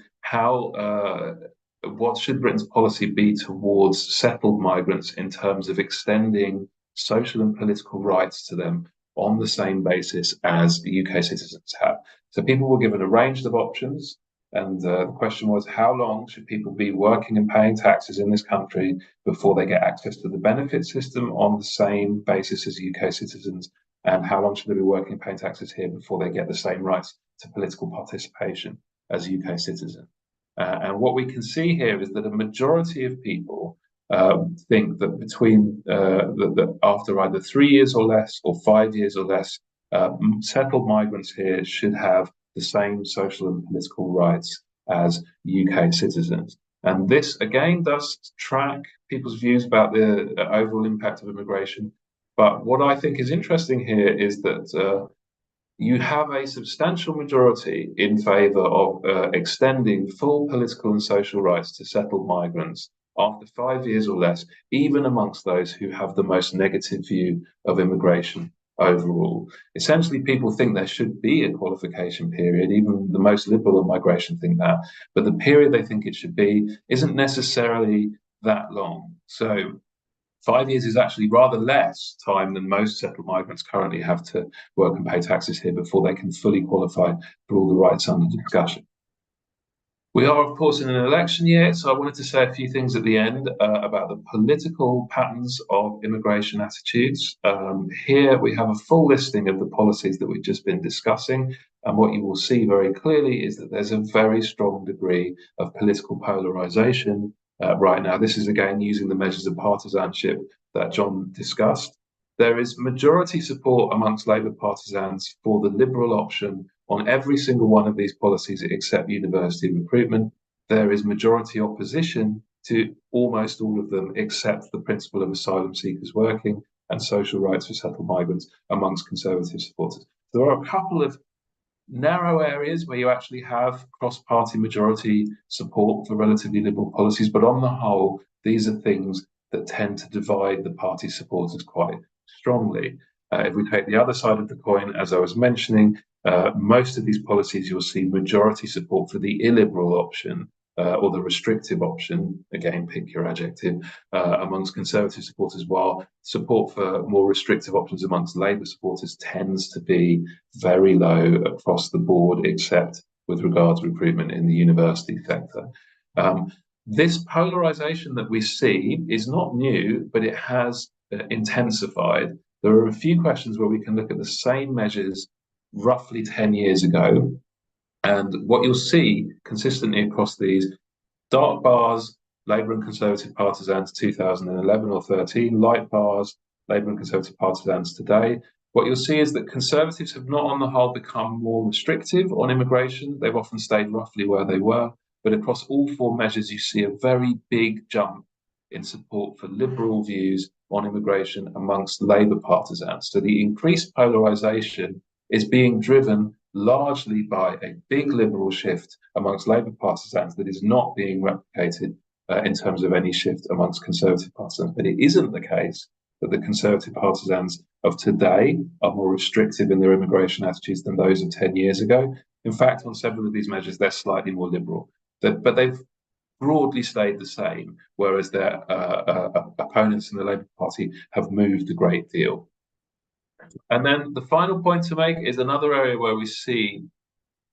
what should Britain's policy be towards settled migrants in terms of extending social and political rights to them on the same basis as the UK citizens have. So people were given a range of options, and the question was, how long should people be working and paying taxes in this country before they get access to the benefit system on the same basis as UK citizens, and how long should they be working and paying taxes here before they get the same rights to political participation as UK citizens? And what we can see here is that a majority of people think that between that after either 3 years or less or 5 years or less, settled migrants here should have the same social and political rights as UK citizens. And this again does track people's views about the overall impact of immigration. But what I think is interesting here is that you have a substantial majority in favour of extending full political and social rights to settled migrants after 5 years or less, even amongst those who have the most negative view of immigration overall. Essentially, people think there should be a qualification period. Even the most liberal of migration think that, but the period they think it should be isn't necessarily that long. So 5 years is actually rather less time than most settled migrants currently have to work and pay taxes here before they can fully qualify for all the rights under discussion. We are, of course, in an election year, so I wanted to say a few things at the end about the political patterns of immigration attitudes. Here we have a full listing of the policies that we've just been discussing, and what you will see very clearly is that there's a very strong degree of political polarisation right now. This is again using the measures of partisanship that John discussed. There is majority support amongst Labour partisans for the Liberal option on every single one of these policies except university recruitment. There is majority opposition to almost all of them except the principle of asylum seekers working and social rights for settled migrants amongst Conservative supporters. There are a couple of narrow areas where you actually have cross-party majority support for relatively liberal policies, but on the whole, these are things that tend to divide the party supporters quite strongly. If we take the other side of the coin, as I was mentioning, most of these policies you'll see majority support for the illiberal option or the restrictive option, again, pick your adjective, amongst Conservative supporters, while support for more restrictive options amongst Labour supporters tends to be very low across the board, except with regards to recruitment in the university sector. This polarisation that we see is not new, but it has intensified. There are a few questions where we can look at the same measures roughly 10 years ago. And what you'll see consistently across these dark bars, Labour and Conservative partisans 2011 or 13, light bars, Labour and Conservative partisans today. What you'll see is that Conservatives have not on the whole become more restrictive on immigration. They've often stayed roughly where they were. But across all four measures, you see a very big jump in support for liberal views on immigration amongst Labour partisans. So the increased polarisation is being driven largely by a big liberal shift amongst Labour partisans that is not being replicated in terms of any shift amongst Conservative partisans. But it isn't the case that the Conservative partisans of today are more restrictive in their immigration attitudes than those of 10 years ago. In fact, on several of these measures, they're slightly more liberal, but they've broadly stayed the same, whereas their opponents in the Labour Party have moved a great deal. And then the final point to make is another area where we see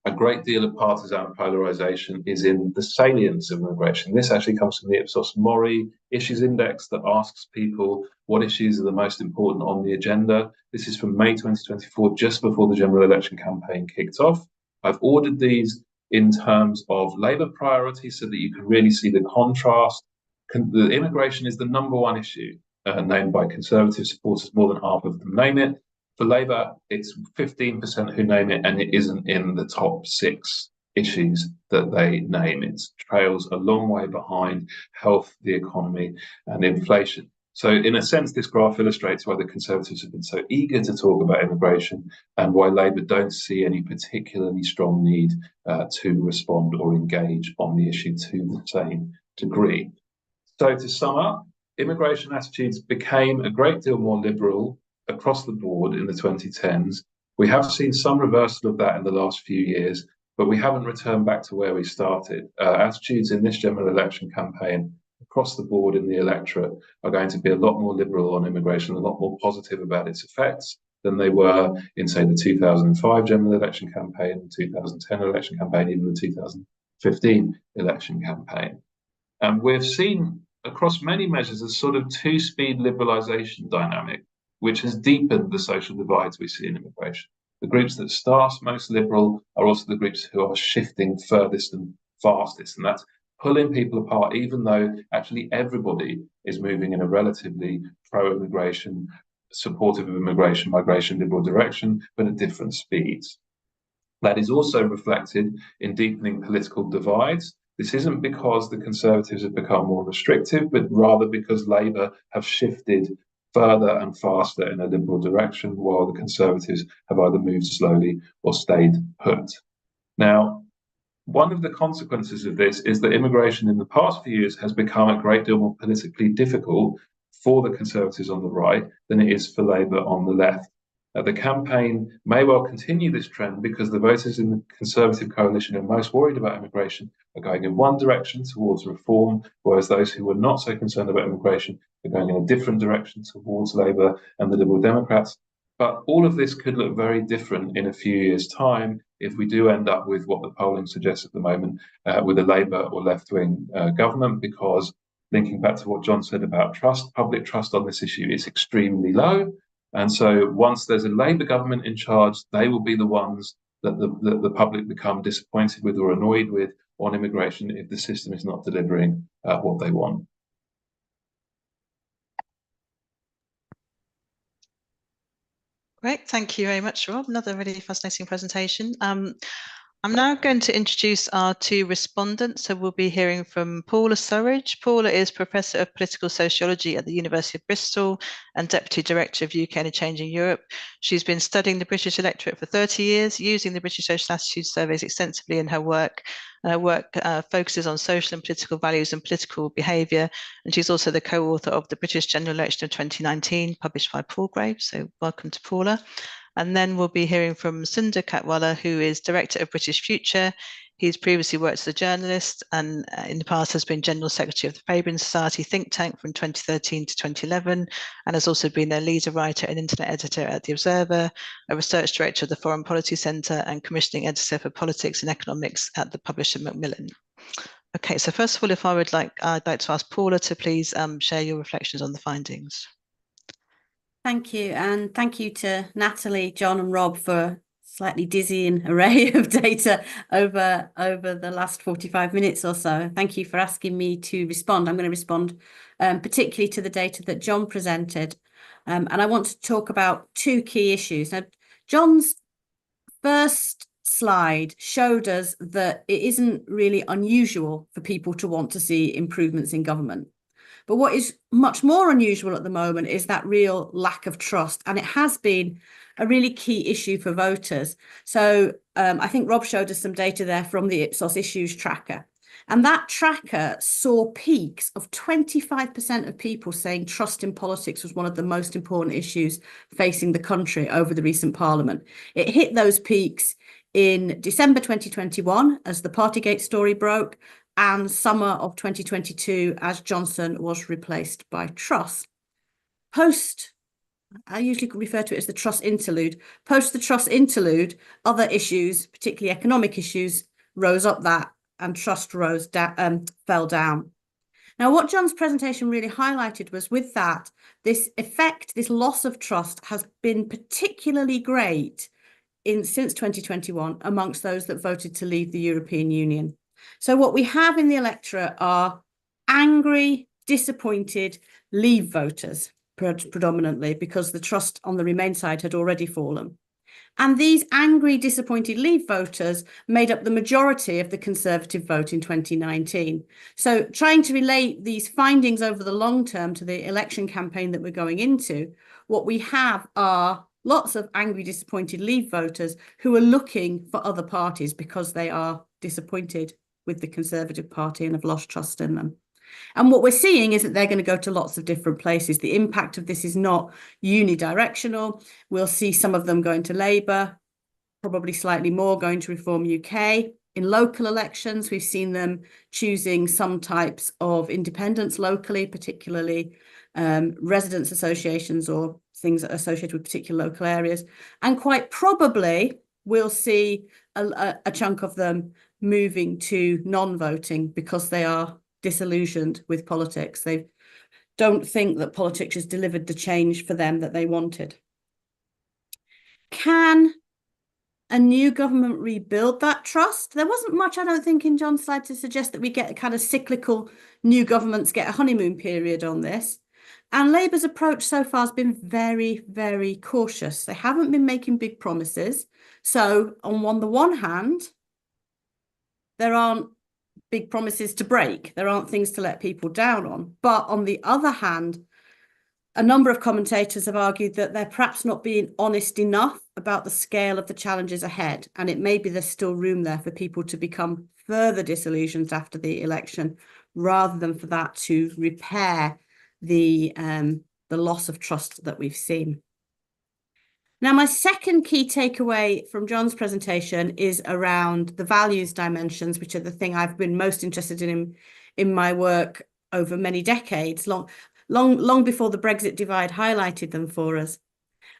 a great deal of partisan polarisation is in the salience of immigration. This actually comes from the Ipsos Mori Issues Index that asks people what issues are the most important on the agenda. This is from May 2024, just before the general election campaign kicked off. I've ordered these in terms of Labour priorities so that you can really see the contrast. The immigration is the #1 issue named by Conservative supporters. More than half of them name it. For Labour, it's 15% who name it, and it isn't in the top 6 issues that they name. It trails a long way behind health, the economy, and inflation. So in a sense, this graph illustrates why the Conservatives have been so eager to talk about immigration and why Labour don't see any particularly strong need to respond or engage on the issue to the same degree. So to sum up, immigration attitudes became a great deal more liberal across the board in the 2010s. We have seen some reversal of that in the last few years, but we haven't returned back to where we started. Attitudes in this general election campaign across the board in the electorate are going to be a lot more liberal on immigration, a lot more positive about its effects than they were in, say, the 2005 general election campaign, the 2010 election campaign, even the 2015 election campaign. And we've seen across many measures a sort of two-speed liberalisation dynamic, which has deepened the social divides we see in immigration. The groups that start most liberal are also the groups who are shifting furthest and fastest, and that's pulling people apart, even though actually everybody is moving in a relatively pro-immigration, supportive of immigration, migration, liberal direction, but at different speeds. That is also reflected in deepening political divides. This isn't because the Conservatives have become more restrictive, but rather because Labour have shifted further and faster in a liberal direction, while the Conservatives have either moved slowly or stayed put. Now, one of the consequences of this is that immigration in the past few years has become a great deal more politically difficult for the Conservatives on the right than it is for Labour on the left. The campaign may well continue this trend because the voters in the Conservative coalition who are most worried about immigration are going in one direction towards reform, whereas those who were not so concerned about immigration are going in a different direction towards Labour and the Liberal Democrats. But all of this could look very different in a few years' time if we do end up with what the polling suggests at the moment, with a Labour or left-wing government, because linking back to what John said about trust, public trust on this issue is extremely low. And so once there's a Labour government in charge, they will be the ones that the public become disappointed with or annoyed with on immigration if the system is not delivering what they want. Great, thank you very much, Rob. Another really fascinating presentation. I'm now going to introduce our 2 respondents. So we'll be hearing from Paula Surridge. Paula is Professor of Political Sociology at the University of Bristol and Deputy Director of UK and a Changing Europe. She's been studying the British electorate for 30 years, using the British Social Attitude Surveys extensively in her work. Her work focuses on social and political values and political behaviour. And she's also the co-author of the British General Election of 2019, published by Paul Graves. So welcome to Paula. And then we'll be hearing from Sundar Katwala, who is Director of British Future. He's previously worked as a journalist and in the past has been General Secretary of the Fabian Society think tank from 2013 to 2011, and has also been a leader writer and internet editor at The Observer, a research director of the Foreign Policy Centre, and commissioning editor for politics and economics at the publisher Macmillan. Okay, so first of all, if I'd like to ask Paula to please share your reflections on the findings. Thank you, and thank you to Natalie, John and Rob for a slightly dizzying array of data over the last 45 minutes or so. Thank you for asking me to respond. I'm going to respond particularly to the data that John presented. And I want to talk about 2 key issues. Now, John's first slide showed us that it isn't really unusual for people to want to see improvements in government. But what is much more unusual at the moment is that real lack of trust. And it has been a really key issue for voters. So I think Rob showed us some data there from the Ipsos Issues Tracker. And that tracker saw peaks of 25% of people saying trust in politics was one of the most important issues facing the country over the recent parliament. It hit those peaks in December 2021 as the Partygate story broke, and summer of 2022 as Johnson was replaced by Truss. I usually refer to it as the Truss interlude. Post the Truss interlude, other issues, particularly economic issues, rose up that, and trust fell down. Now, what John's presentation really highlighted was with that, this loss of trust has been particularly great since 2021 amongst those that voted to leave the European Union. So what we have in the electorate are angry, disappointed Leave voters, predominantly because the trust on the Remain side had already fallen. And these angry, disappointed Leave voters made up the majority of the Conservative vote in 2019. So trying to relate these findings over the long term to the election campaign that we're going into, what we have are lots of angry, disappointed Leave voters who are looking for other parties because they are disappointed with the Conservative Party and have lost trust in them. And what we're seeing is that they're going to go to lots of different places. The impact of this is not unidirectional. We'll see some of them going to Labour, probably slightly more going to Reform UK. In local elections, we've seen them choosing some types of independents locally, particularly residents' associations or things that are associated with particular local areas. And quite probably we'll see a chunk of them moving to non-voting because they are disillusioned with politics. They don't think that politics has delivered the change for them that they wanted. Can a new government rebuild that trust? There wasn't much, I don't think, in John's slide to suggest that we get a kind of cyclical new governments get a honeymoon period on this. And Labour's approach so far has been very, very cautious. They haven't been making big promises. So on the one hand, there aren't big promises to break. There aren't things to let people down on. But on the other hand, a number of commentators have argued that they're perhaps not being honest enough about the scale of the challenges ahead. And it may be there's still room there for people to become further disillusioned after the election, rather than for that to repair the loss of trust that we've seen. Now, my second key takeaway from John's presentation is around the values dimensions, which are the thing I've been most interested in my work over many decades, long before the Brexit divide highlighted them for us.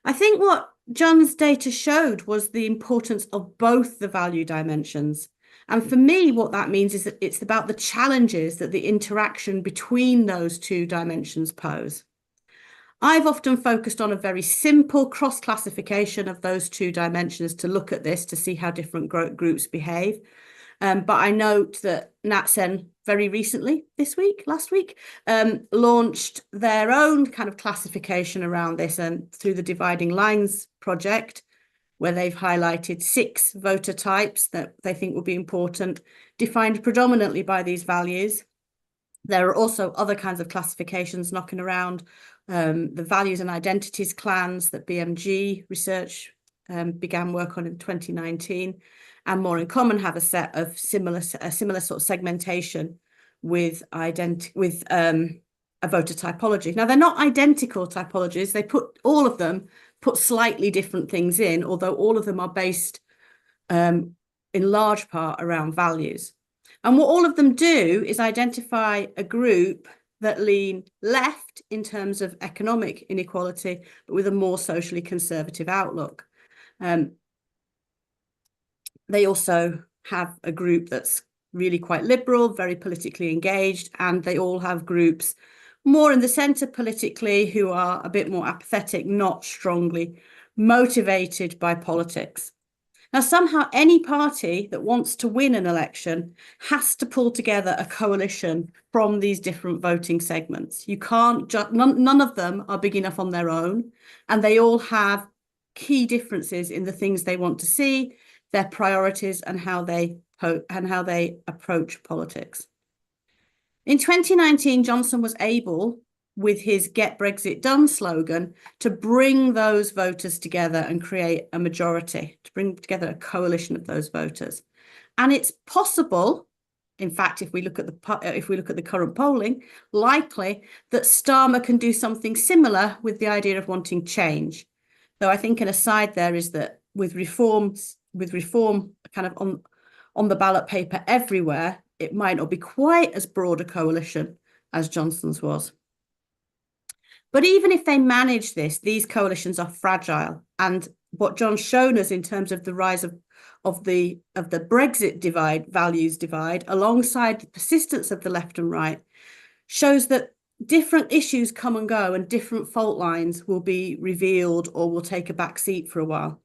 I think what John's data showed was the importance of both the value dimensions. And for me, what that means is that it's about the challenges that the interaction between those two dimensions pose. I've often focused on a very simple cross-classification of those two dimensions to look at this, to see how different groups behave. But I note that NatCen very recently, last week, launched their own kind of classification around this, and through the Dividing Lines project, where they've highlighted 6 voter types that they think will be important, defined predominantly by these values. There are also other kinds of classifications knocking around, the values and identities clans that BMG research began work on in 2019, and More in Common have a set of similar sort of segmentation with a voter typology. Now, they're not identical typologies. They put slightly different things in, although all of them are based in large part around values. And what all of them do is identify a group that lean left in terms of economic inequality, but with a more socially conservative outlook. They also have a group that's really quite liberal, very politically engaged, and they all have groups more in the centre politically who are a bit more apathetic, not strongly motivated by politics. Now, somehow any party that wants to win an election has to pull together a coalition from these different voting segments. You can't none of them are big enough on their own, and they all have key differences in the things they want to see, their priorities, and how they approach politics. In 2019, Johnson was able, with his Get Brexit Done slogan, to bring those voters together and create a majority, to bring together a coalition of those voters. And it's possible in fact, if we look at the current polling, likely that Starmer can do something similar with the idea of wanting change. Though I think an aside there is that with reform kind of on the ballot paper everywhere, it might not be quite as broad a coalition as Johnson's was. But even if they manage this, these coalitions are fragile. And what John's shown us in terms of the rise of the Brexit values divide, alongside the persistence of the left and right, shows that different issues come and go and different fault lines will be revealed or will take a back seat for a while.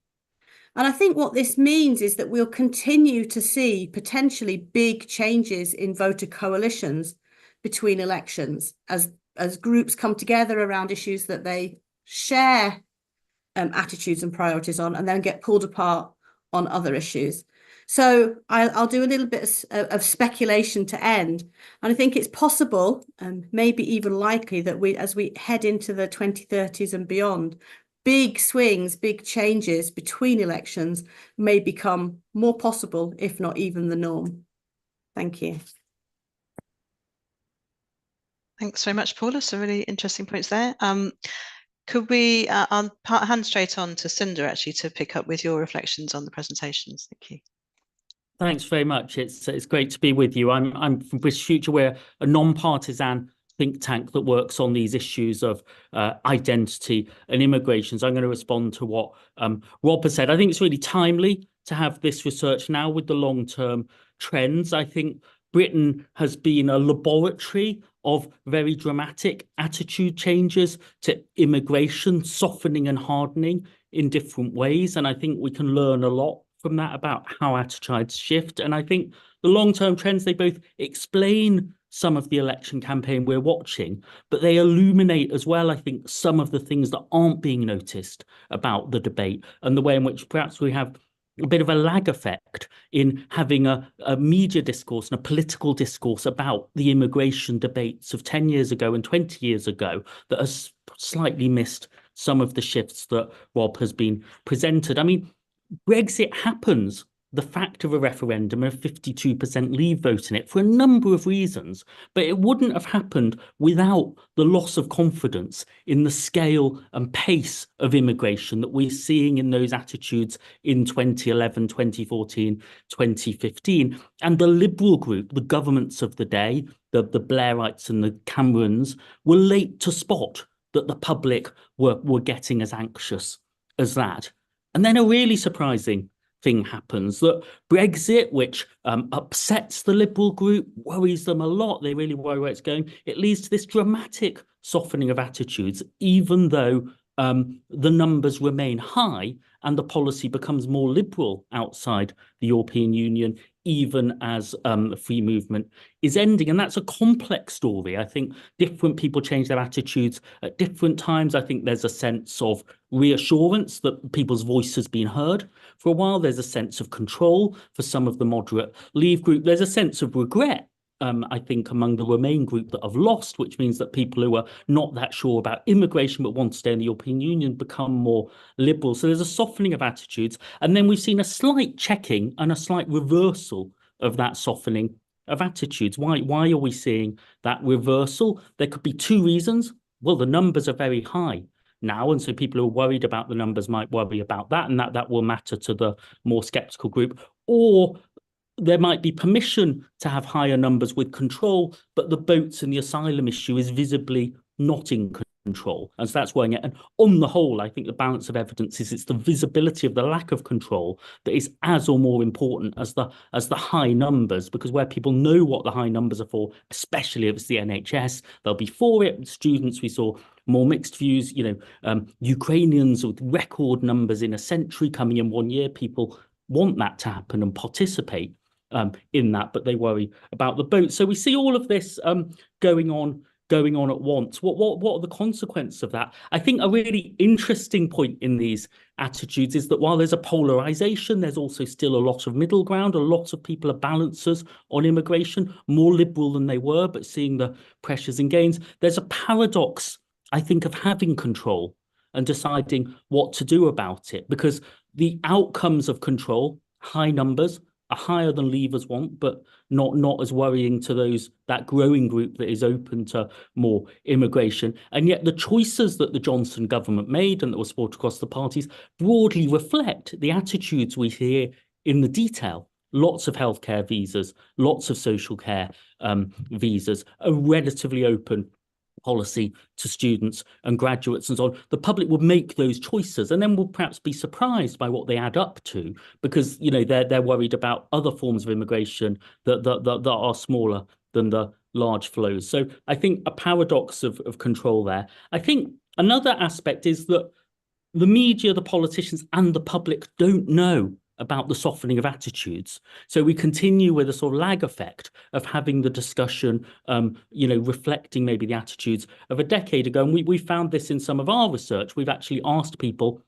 And I think what this means is that we'll continue to see potentially big changes in voter coalitions between elections as groups come together around issues that they share attitudes and priorities on, and then get pulled apart on other issues. So I'll do a little bit of speculation to end. And I think it's possible, and maybe even likely, that as we head into the 2030s and beyond, big swings, big changes between elections may become more possible, if not even the norm. Thank you. Thanks very much, Paula. Some really interesting points there. Could we, I'll hand straight on to Cinder actually to pick up with your reflections on the presentations. Thank you. Thanks very much. It's great to be with you. I'm from British Future. We're a non-partisan think tank that works on these issues of identity and immigration. So I'm going to respond to what Rob has said. I think it's really timely to have this research now with the long-term trends. I think Britain has been a laboratory of very dramatic attitude changes to immigration, softening and hardening in different ways. And I think we can learn a lot from that about how attitudes shift. And I think the long-term trends, they both explain some of the election campaign we're watching, but they illuminate as well, I think, some of the things that aren't being noticed about the debate and the way in which perhaps we have a bit of a lag effect in having a media discourse and a political discourse about the immigration debates of 10 years ago and 20 years ago that has slightly missed some of the shifts that Rob has been presented. I mean, Brexit happens, the fact of a referendum and a 52% leave vote in it, for a number of reasons, but it wouldn't have happened without the loss of confidence in the scale and pace of immigration that we're seeing in those attitudes in 2011, 2014, 2015. And the Liberal group, the governments of the day, the Blairites and the Camerons, were late to spot that the public were getting as anxious as that. And then a really surprising thing happens, that Brexit, which upsets the Liberal group, worries them a lot, they really worry where it's going, it leads to this dramatic softening of attitudes, even though the numbers remain high and the policy becomes more liberal outside the European Union, even as free movement is ending. And that's a complex story. I think different people change their attitudes at different times. I think there's a sense of reassurance that people's voice has been heard. For a while, there's a sense of control for some of the moderate Leave group. There's a sense of regret, I think, among the Remain group that have lost, which means that people who are not that sure about immigration but want to stay in the European Union become more liberal. So there's a softening of attitudes. And then we've seen a slight checking and a slight reversal of that softening of attitudes. Why are we seeing that reversal? There could be two reasons. Well, the numbers are very high now, and so people who are worried about the numbers might worry about that, and that will matter to the more sceptical group. Or there might be permission to have higher numbers with control, but the boats and the asylum issue is visibly not in control. And so that's worrying it. And on the whole, I think the balance of evidence is it's the visibility of the lack of control that is as or more important as the high numbers, because where people know what the high numbers are for, especially if it's the NHS, they'll be for it. With students, we saw more mixed views, Ukrainians with record numbers in a century coming in 1 year. People want that to happen and participate in that, but they worry about the boat. So we see all of this going on at once. What are the consequences of that? I think a really interesting point in these attitudes is that while there's a polarization, there's also still a lot of middle ground. A lot of people are balancers on immigration, more liberal than they were, but seeing the pressures and gains. There's a paradox, I think, of having control and deciding what to do about it, because the outcomes of control, high numbers, are higher than Leavers want, but not as worrying to that growing group that is open to more immigration. And yet the choices that the Johnson government made and that were supported across the parties broadly reflect the attitudes we hear in the detail. Lots of healthcare visas, lots of social care visas, a relatively open policy to students and graduates and so on. The public would make those choices and then will perhaps be surprised by what they add up to, because they're worried about other forms of immigration that are smaller than the large flows. So I think a paradox of control there. I think another aspect is that the media, the politicians, and the public don't know about the softening of attitudes. So we continue with a sort of lag effect of having the discussion, reflecting maybe the attitudes of a decade ago. And we found this in some of our research. We've actually asked people,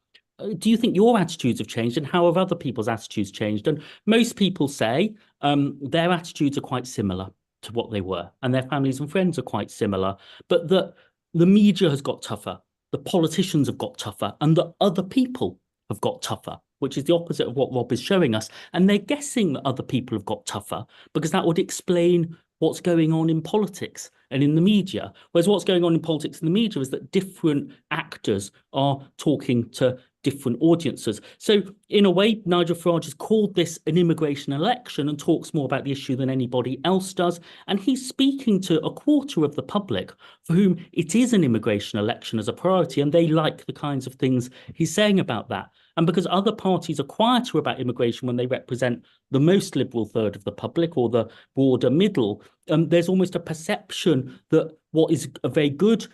do you think your attitudes have changed, and how have other people's attitudes changed? And most people say their attitudes are quite similar to what they were, and their families and friends are quite similar, but that the media has got tougher, the politicians have got tougher, and that other people have got tougher, which is the opposite of what Rob is showing us. And they're guessing that other people have got tougher because that would explain what's going on in politics and in the media. Whereas what's going on in politics and the media is that different actors are talking to different audiences. So in a way, Nigel Farage has called this an immigration election and talks more about the issue than anybody else does. And he's speaking to a quarter of the public for whom it is an immigration election as a priority, and they like the kinds of things he's saying about that. And because other parties are quieter about immigration when they represent the most liberal third of the public or the broader middle, there's almost a perception that what is a very good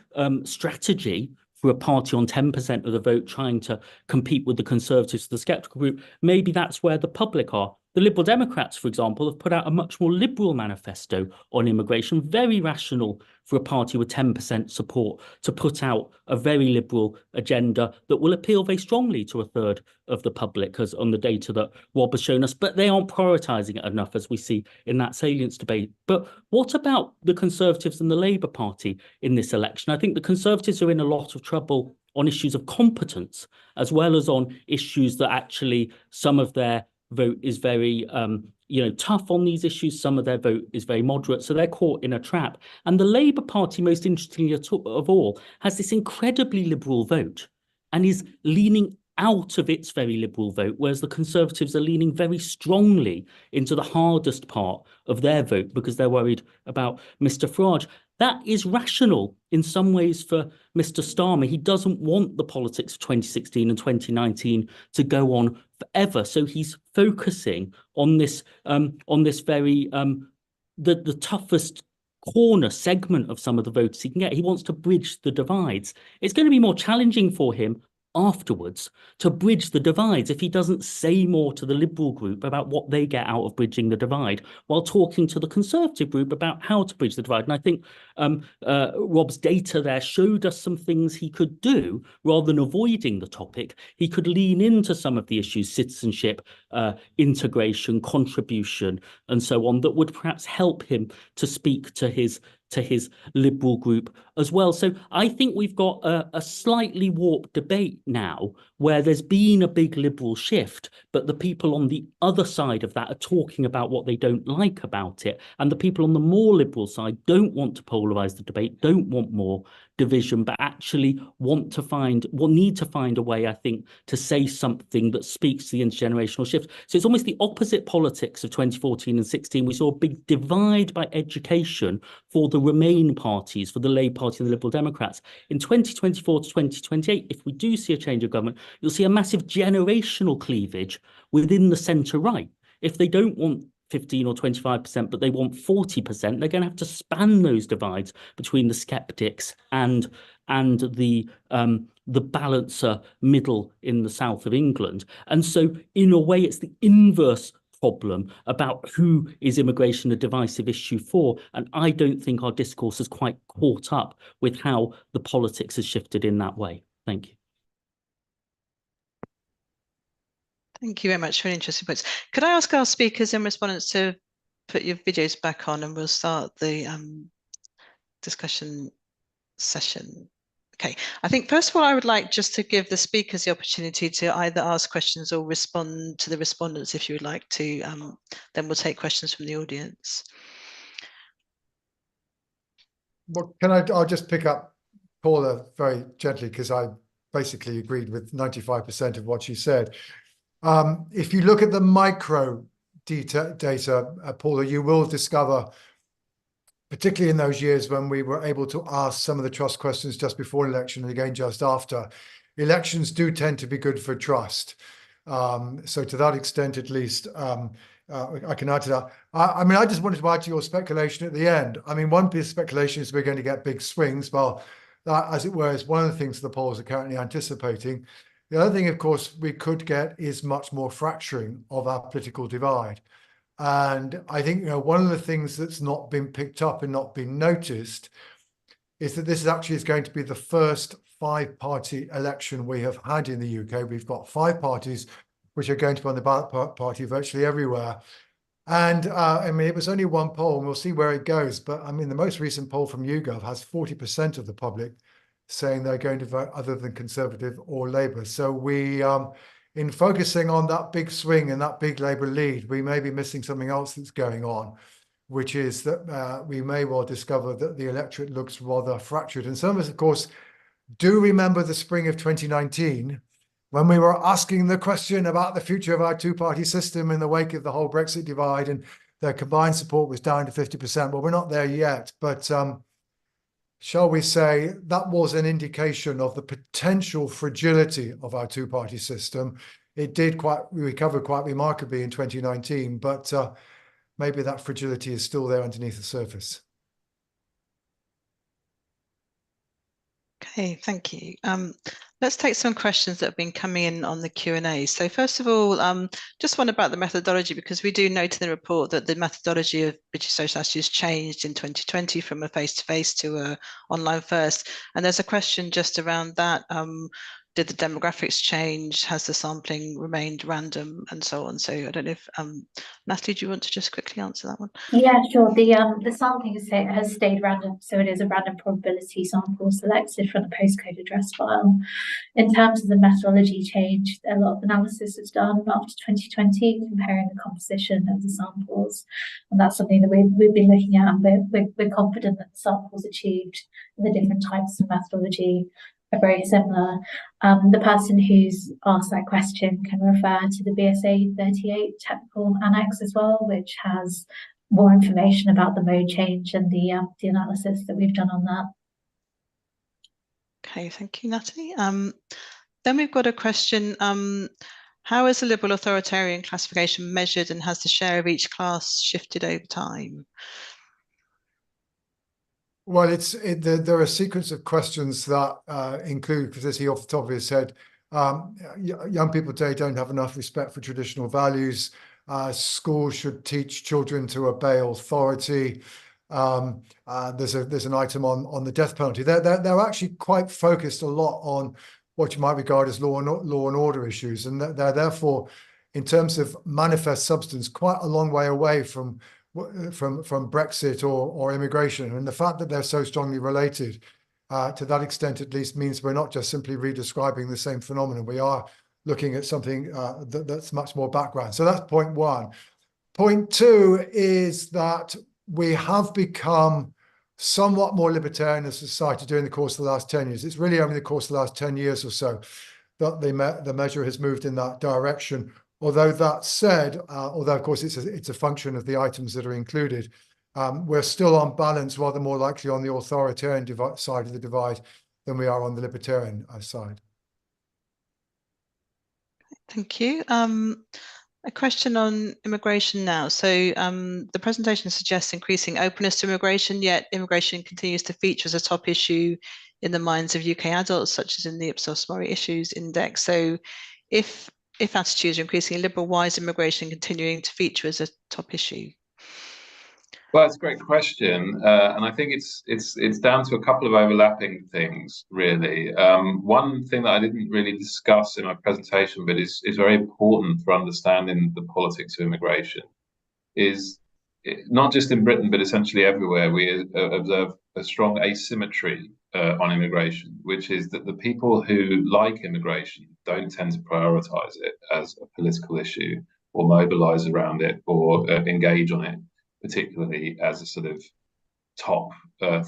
strategy for a party on 10% of the vote trying to compete with the Conservatives, the sceptical group, maybe that's where the public are. The Liberal Democrats, for example, have put out a much more liberal manifesto on immigration, very rational for a party with 10% support to put out a very liberal agenda that will appeal very strongly to a third of the public, as on the data that Rob has shown us. But they aren't prioritising it enough, as we see in that salience debate. But what about the Conservatives and the Labour Party in this election? I think the Conservatives are in a lot of trouble on issues of competence, as well as on issues that actually some of their vote is very tough on these issues. Some of their vote is very moderate, so they're caught in a trap. And the Labour Party, most interestingly of all, has this incredibly liberal vote and is leaning out of its very liberal vote, whereas the Conservatives are leaning very strongly into the hardest part of their vote because they're worried about Mr. Farage. That is rational in some ways for Mr. Starmer. He doesn't want the politics of 2016 and 2019 to go on forever. So he's focusing on this very the toughest corner segment of some of the votes he can get. He wants to bridge the divides. It's going to be more challenging for him afterwards to bridge the divides if he doesn't say more to the Liberal group about what they get out of bridging the divide, while talking to the Conservative group about how to bridge the divide. And I think Rob's data there showed us some things he could do rather than avoiding the topic. He could lean into some of the issues, citizenship, integration, contribution, and so on, that would perhaps help him to speak to his Liberal group as well. So I think we've got a slightly warped debate now where there's been a big Liberal shift, but the people on the other side of that are talking about what they don't like about it. And the people on the more Liberal side don't want to polarise the debate, don't want more division, but actually need to find a way, I think, to say something that speaks to the intergenerational shift. So it's almost the opposite politics of 2014 and 16. We saw a big divide by education for the Remain parties, for the Labour Party and the Liberal Democrats. In 2024 to 2028, if we do see a change of government, you'll see a massive generational cleavage within the centre-right. If they don't want 15 or 25%, but they want 40%, they're going to have to span those divides between the sceptics and the balancer middle in the south of England. And so in a way, it's the inverse problem about who is immigration a divisive issue for. And I don't think our discourse has quite caught up with how the politics has shifted in that way. Thank you. Thank you very much for interesting points. Could I ask our speakers and respondents to put your videos back on, and we'll start the discussion session Okay, I think first of all, I would like just to give the speakers the opportunity to either ask questions or respond to the respondents if you would like to. Then we'll take questions from the audience. Well, I'll just pick up Paula very gently because I basically agreed with 95% of what she said. If you look at the micro data, Paula, you will discover, particularly in those years when we were able to ask some of the trust questions just before an election and again just after, elections do tend to be good for trust. So to that extent, at least, I can add to that. I mean, I just wanted to add to your speculation at the end. I mean, one piece of speculation is we're going to get big swings. Well, that, as it were, is one of the things the polls are currently anticipating. The other thing, of course, we could get is much more fracturing of our political divide. And I think, one of the things that's not been picked up and not been noticed is that this actually is going to be the first five-party election we have had in the UK. We've got 5 parties which are going to be on the ballot party virtually everywhere. And I mean, it was only one poll, and we'll see where it goes. But I mean, the most recent poll from YouGov has 40% of the public saying they're going to vote other than Conservative or Labour. So we, in focusing on that big swing and that big Labour lead, we may be missing something else that's going on, which is that we may well discover that the electorate looks rather fractured. And some of us, of course, do remember the spring of 2019, when we were asking the question about the future of our two-party system in the wake of the whole Brexit divide, and their combined support was down to 50%. Well, we're not there yet, but shall we say that was an indication of the potential fragility of our two-party system. It did recover quite remarkably in 2019, but maybe that fragility is still there underneath the surface. Okay, thank you. Let's take some questions that have been coming in on the Q&A. So first of all, just one about the methodology, because we do note in the report that the methodology of British Social Attitudes changed in 2020 from a face-to-face to a online first. And there's a question just around that. Did the demographics change? Has the sampling remained random, and so on? So I don't know if Natalie, do you want to just quickly answer that one? Yeah, sure. The sampling has stayed random, so it is a random probability sample selected from the postcode address file. In terms of the methodology change, a lot of analysis was done after 2020, comparing the composition of the samples, and that's something that we've been looking at. And we're confident that the samples achieved in the different types of methodology are very similar. The person who's asked that question can refer to the BSA 38 technical annex as well, which has more information about the mode change and the analysis that we've done on that. Okay, thank you, Natalie. Then we've got a question. How is the liberal authoritarian classification measured, and has the share of each class shifted over time? Well, there are a sequence of questions that include, because as he off the top of his head, young people today don't have enough respect for traditional values. Schools should teach children to obey authority. There's an item on the death penalty. They're actually quite focused a lot on what you might regard as law and order issues, and they're therefore, in terms of manifest substance, quite a long way away from Brexit or immigration. And the fact that they're so strongly related, to that extent at least, means we're not just simply redescribing the same phenomenon. We are looking at something that's much more background. So that's point one. Point two is that we have become somewhat more libertarian as a society during the course of the last 10 years. It's really only the course of the last 10 years or so that the measure has moved in that direction. Although that said, although of course it's a function of the items that are included, we're still on balance rather more likely on the authoritarian side of the divide than we are on the libertarian side. Thank you. A question on immigration now. So the presentation suggests increasing openness to immigration, yet immigration continues to feature as a top issue in the minds of UK adults, such as in the Ipsos Mori Issues Index. So if attitudes are increasingly liberal, why is immigration continuing to feature as a top issue? Well, it's a great question, and I think it's down to a couple of overlapping things, really. One thing that I didn't really discuss in my presentation, but is very important for understanding the politics of immigration, is not just in Britain, but essentially everywhere we observe a strong asymmetry on immigration, which is that the people who like immigration don't tend to prioritize it as a political issue or mobilize around it or engage on it, particularly as a sort of top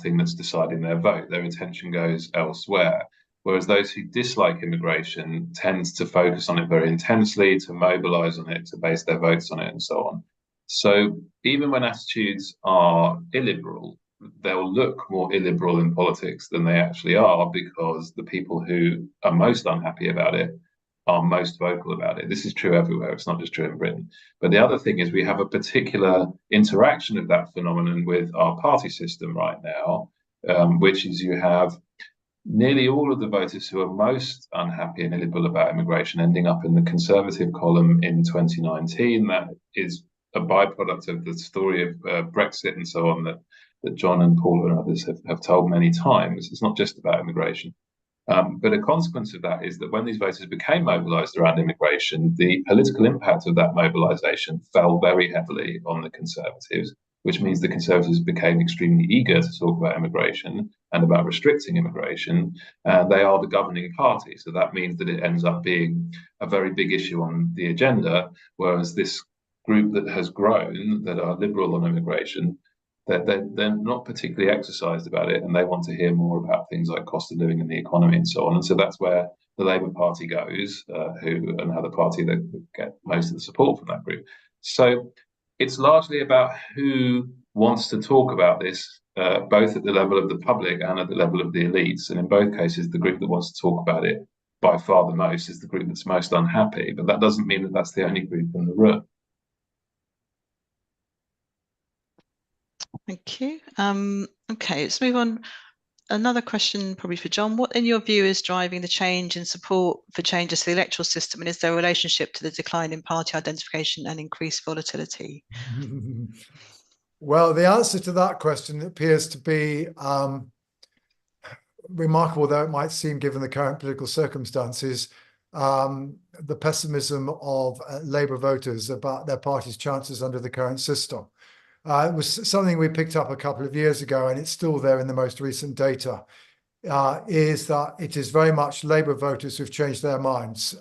thing that's deciding their vote. Their attention goes elsewhere. Whereas those who dislike immigration tend to focus on it very intensely, to mobilize on it, to base their votes on it, and so on. So even when attitudes are illiberal, they'll look more illiberal in politics than they actually are, because the people who are most unhappy about it are most vocal about it. This is true everywhere. It's not just true in Britain. But the other thing is we have a particular interaction of that phenomenon with our party system right now, which is you have nearly all of the voters who are most unhappy and illiberal about immigration ending up in the Conservative column in 2019. That is a byproduct of the story of Brexit and so on that John and Paul and others have told many times. It's not just about immigration. But a consequence of that is that when these voters became mobilised around immigration, the political impact of that mobilisation fell very heavily on the Conservatives, which means the Conservatives became extremely eager to talk about immigration and about restricting immigration, and they are the governing party. So that means that it ends up being a very big issue on the agenda, whereas this group that has grown, that are liberal on immigration, they're not particularly exercised about it, and they want to hear more about things like cost of living and the economy and so on. And so that's where the Labour Party goes, who another party that get most of the support from that group. So it's largely about who wants to talk about this, both at the level of the public and at the level of the elites. And in both cases, the group that wants to talk about it by far the most is the group that's most unhappy. But that doesn't mean that that's the only group in the room. Thank you. Okay, let's move on. Another question probably for John. What, in your view, is driving the change in support for changes to the electoral system, and is there a relationship to the decline in party identification and increased volatility? Well, the answer to that question appears to be remarkable, though it might seem given the current political circumstances, the pessimism of Labour voters about their party's chances under the current system. It was something we picked up a couple of years ago, and it's still there in the most recent data, is that it is very much Labour voters who've changed their minds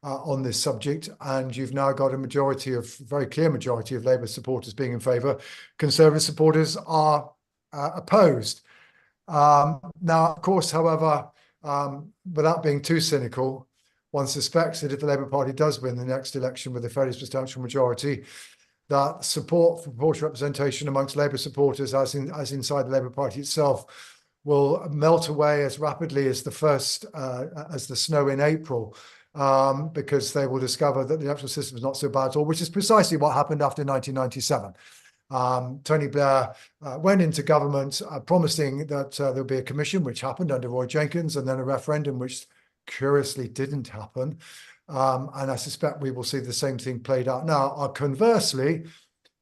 on this subject, and you've now got a majority of, very clear majority of Labour supporters being in favour. Conservative supporters are opposed. Now, of course, however, without being too cynical, one suspects that if the Labour Party does win the next election with a fairly substantial majority, that support for proportional representation amongst Labour supporters, as inside the Labour Party itself, will melt away as rapidly as as the snow in April, because they will discover that the electoral system is not so bad at all, which is precisely what happened after 1997. Tony Blair went into government promising that there would be a commission, which happened under Roy Jenkins, and then a referendum, which curiously didn't happen. And I suspect we will see the same thing played out now. Conversely,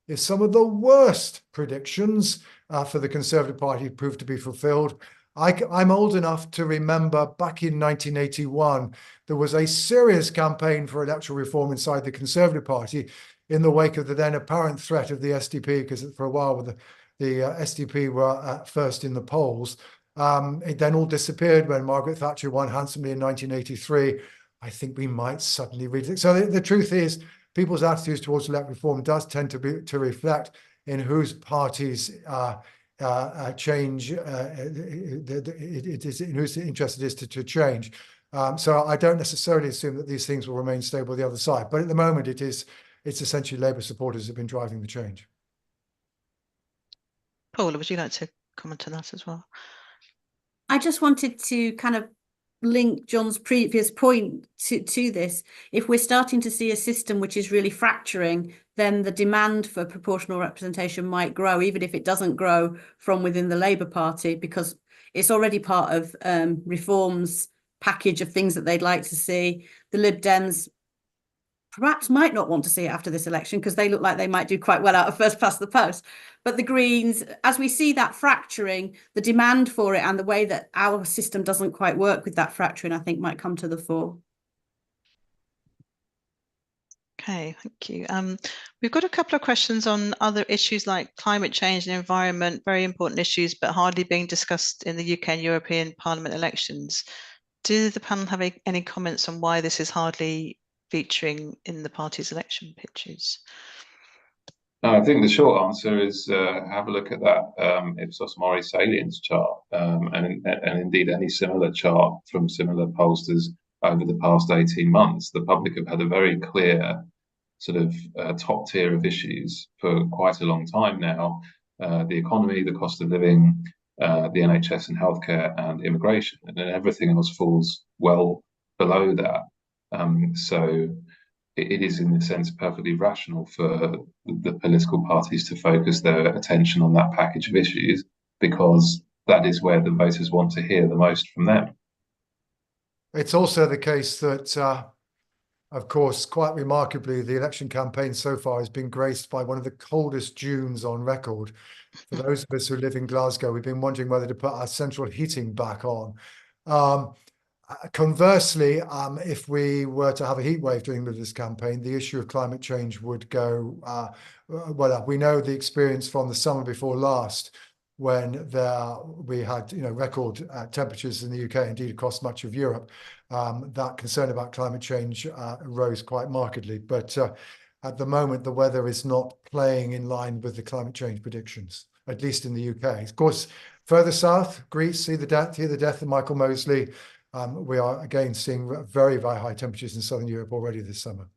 if some of the worst predictions for the Conservative Party prove to be fulfilled, I'm old enough to remember back in 1981, there was a serious campaign for electoral reform inside the Conservative Party in the wake of the then apparent threat of the SDP, because for a while the SDP were at first in the polls. It then all disappeared when Margaret Thatcher won handsomely in 1983. I think we might suddenly read it. So the truth is, people's attitudes towards electoral reform does tend to reflect in whose parties change, it is in whose interest it is to change. So I don't necessarily assume that these things will remain stable the other side. But at the moment, it's essentially Labour supporters who have been driving the change. Paula, would you like to comment on that as well? I just wanted to kind of link John's previous point to this. If we're starting to see a system which is really fracturing, then the demand for proportional representation might grow, even if it doesn't grow from within the Labour Party, because it's already part of reforms package of things that they'd like to see. The Lib Dems perhaps might not want to see it after this election, because they look like they might do quite well out of first past the post. But the Greens, as we see that fracturing, the demand for it and the way that our system doesn't quite work with that fracturing, I think might come to the fore. Okay, thank you. We've got a couple of questions on other issues like climate change and environment, very important issues, but hardly being discussed in the UK and European Parliament elections. Do the panel have any comments on why this is hardly featuring in the party's election pitches? I think the short answer is have a look at that Ipsos Mori salience chart, and indeed any similar chart from similar pollsters over the past 18 months. The public have had a very clear sort of top tier of issues for quite a long time now. The economy, the cost of living, the NHS and healthcare, and immigration, and then everything else falls well below that. So it is, in a sense, perfectly rational for the political parties to focus their attention on that package of issues, because that is where the voters want to hear the most from them. It's also the case that, of course, quite remarkably, the election campaign so far has been graced by one of the coldest Junes on record. For those of us who live in Glasgow, we've been wondering whether to put our central heating back on. Conversely, if we were to have a heat wave during this campaign, the issue of climate change would go well up. We know the experience from the summer before last, when we had record temperatures in the UK, indeed across much of Europe. That concern about climate change rose quite markedly. But at the moment, the weather is not playing in line with the climate change predictions, at least in the UK. Of course, further south, Greece, hear the death of Michael Mosley. We are again seeing very, very high temperatures in Southern Europe already this summer.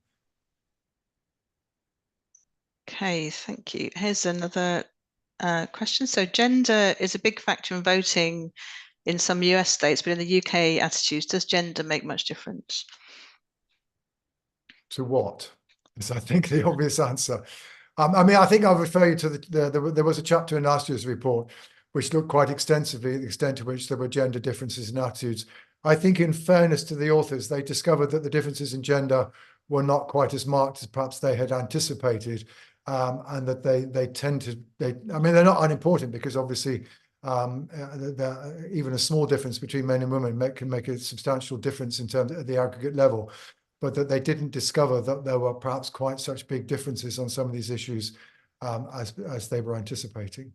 Okay, thank you. Here's another question. So gender is a big factor in voting in some US states, but in the UK attitudes, does gender make much difference? To what is, I think, the obvious answer. I mean, I think I'll refer you to there was a chapter in last year's report which looked quite extensively at the extent to which there were gender differences in attitudes. I think, in fairness to the authors, they discovered that the differences in gender were not quite as marked as perhaps they had anticipated, and that they tend to, I mean, they're not unimportant, because obviously even a small difference between men and women can make a substantial difference in terms of the aggregate level, but that they didn't discover that there were perhaps quite such big differences on some of these issues as they were anticipating.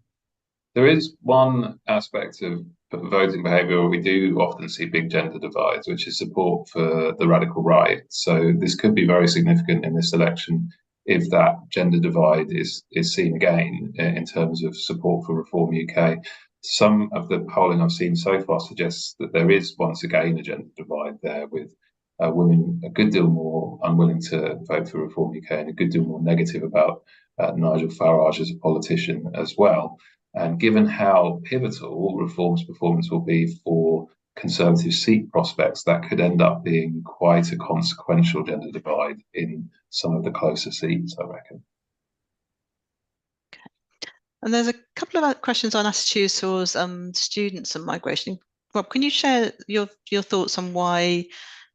There is one aspect of voting behaviour where we do often see big gender divides, which is support for the radical right. So this could be very significant in this election if that gender divide is seen again in terms of support for Reform UK. Some of the polling I've seen so far suggests that there is once again a gender divide there, with women a good deal more unwilling to vote for Reform UK and a good deal more negative about Nigel Farage as a politician as well. And given how pivotal Reform's performance will be for Conservative seat prospects, that could end up being quite a consequential gender divide in some of the closer seats, I reckon. Okay. And there's a couple of questions on attitudes towards students and migration. Rob, can you share your thoughts on why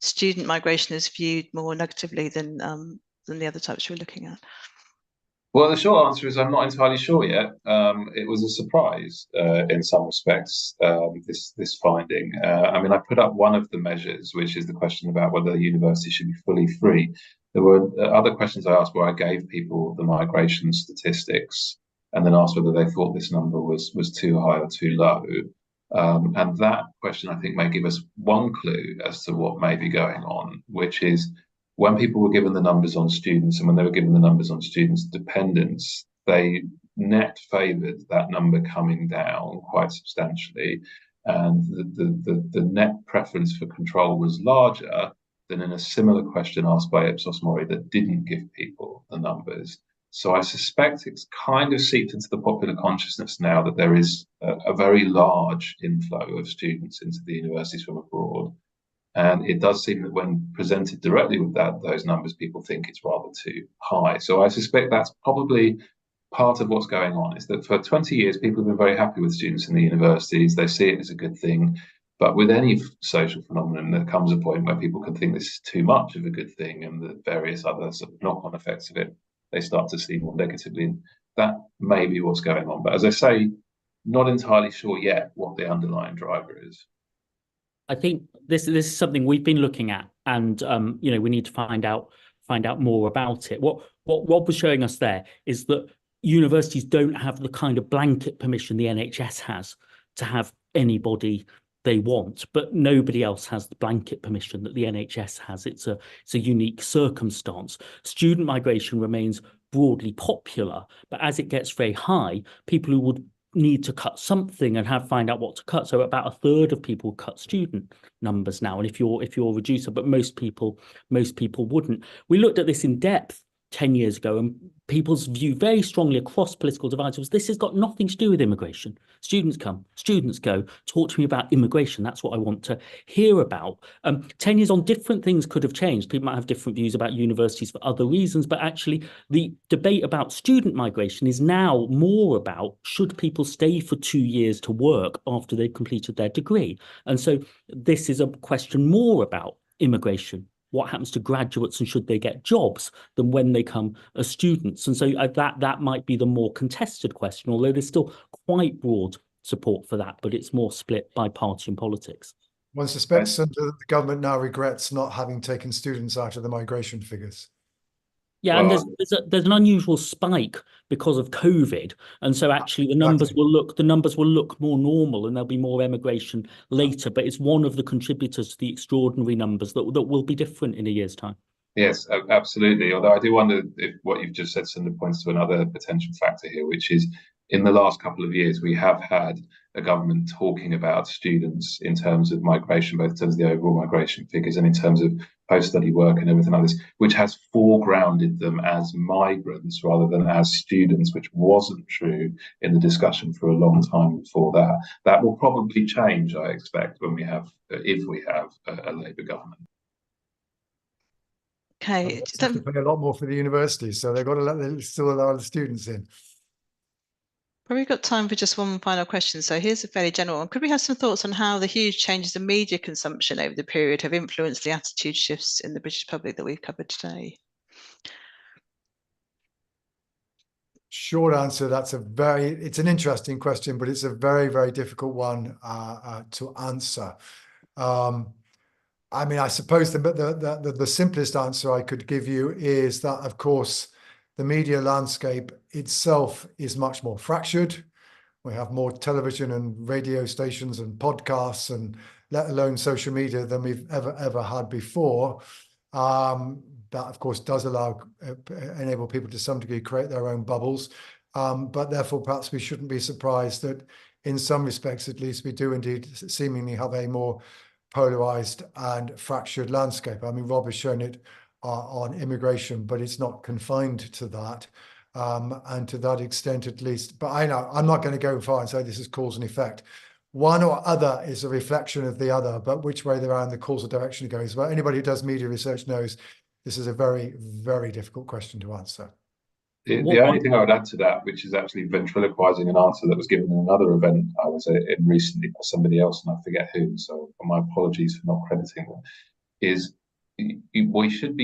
student migration is viewed more negatively than the other types we're looking at? Well, the short answer is I'm not entirely sure yet. It was a surprise in some respects, this finding. I mean, I put up one of the measures, which is the question about whether the university should be fully free. There were other questions I asked where I gave people the migration statistics and then asked whether they thought this number was too high or too low. And that question, I think, may give us one clue as to what may be going on, which is, when people were given the numbers on students and when they were given the numbers on students' dependents, they net favoured that number coming down quite substantially. And the net preference for control was larger than in a similar question asked by Ipsos Mori that didn't give people the numbers. So I suspect it's kind of seeped into the popular consciousness now that there is a very large inflow of students into the universities from abroad. And it does seem that when presented directly with those numbers, people think it's rather too high. So I suspect that's probably part of what's going on, is that for 20 years, people have been very happy with students in the universities. They see it as a good thing. But with any social phenomenon, there comes a point where people can think this is too much of a good thing, and the various other sort of knock-on effects of it, they start to see more negatively. And that may be what's going on. But as I say, not entirely sure yet what the underlying driver is. I think this is something we've been looking at, and we need to find out find out more about it. What Rob was showing us there is that universities don't have the kind of blanket permission the NHS has to have anybody they want, but nobody else has the blanket permission that the NHS has. It's a unique circumstance. Student migration remains broadly popular, but as it gets very high, people who would need to cut something and find out what to cut. So about a third of people cut student numbers now. And if you're a reducer, but most people wouldn't. We looked at this in depth 10 years ago, and people's view very strongly across political divides was this has got nothing to do with immigration. Students come, students go. Talk to me about immigration. That's what I want to hear about. 10 years on, different things could have changed. People might have different views about universities for other reasons, but actually the debate about student migration is now more about should people stay for 2 years to work after they've completed their degree. And so this is a question more about immigration. What happens to graduates and should they get jobs than when they come as students? And so that might be the more contested question, although there's still quite broad support for that, but it's more split by party and politics. One suspects that the government now regrets not having taken students out of the migration figures. Yeah, Well, and there's an unusual spike because of COVID, and so actually the numbers will look more normal, and there'll be more emigration later. But it's one of the contributors to the extraordinary numbers that will be different in a year's time. yes, absolutely. Although I do wonder if what you've just said, Cinder, points to another potential factor here, which is in the last couple of years, we have had a government talking about students in terms of migration, both in terms of the overall migration figures and in terms of post-study work and everything like this, which has foregrounded them as migrants rather than as students, which wasn't true in the discussion for a long time before that. That will probably change, I expect, when we have, if we have a Labour government. Okay. They have to pay a lot more for the universities, so they've got to still allow the students in. We've got time for just one final question. So here's a fairly general one. Could we have some thoughts on how the huge changes in media consumption over the period have influenced the attitude shifts in the British public that we've covered today? Short answer, it's an interesting question, but it's a very, very difficult one to answer. I mean, I suppose the simplest answer I could give you is that, of course, the media landscape itself is much more fractured. We have more television and radio stations and podcasts, and let alone social media, than we've ever had before. That, of course, does enable people to some degree create their own bubbles. But therefore, perhaps we shouldn't be surprised that in some respects, at least, we do indeed seemingly have a more polarized and fractured landscape. I mean, Rob has shown it on immigration, but it's not confined to that. And to that extent, at least, but I know I'm not going to go far and say this is cause and effect. One or other is a reflection of the other, but which way around the causal direction goes. But anybody who does media research knows this is a very, very difficult question to answer. The only thing I would add to that, which is actually ventriloquizing an answer that was given in another event I was in recently by somebody else, and I forget who, so my apologies for not crediting them, is we shouldn't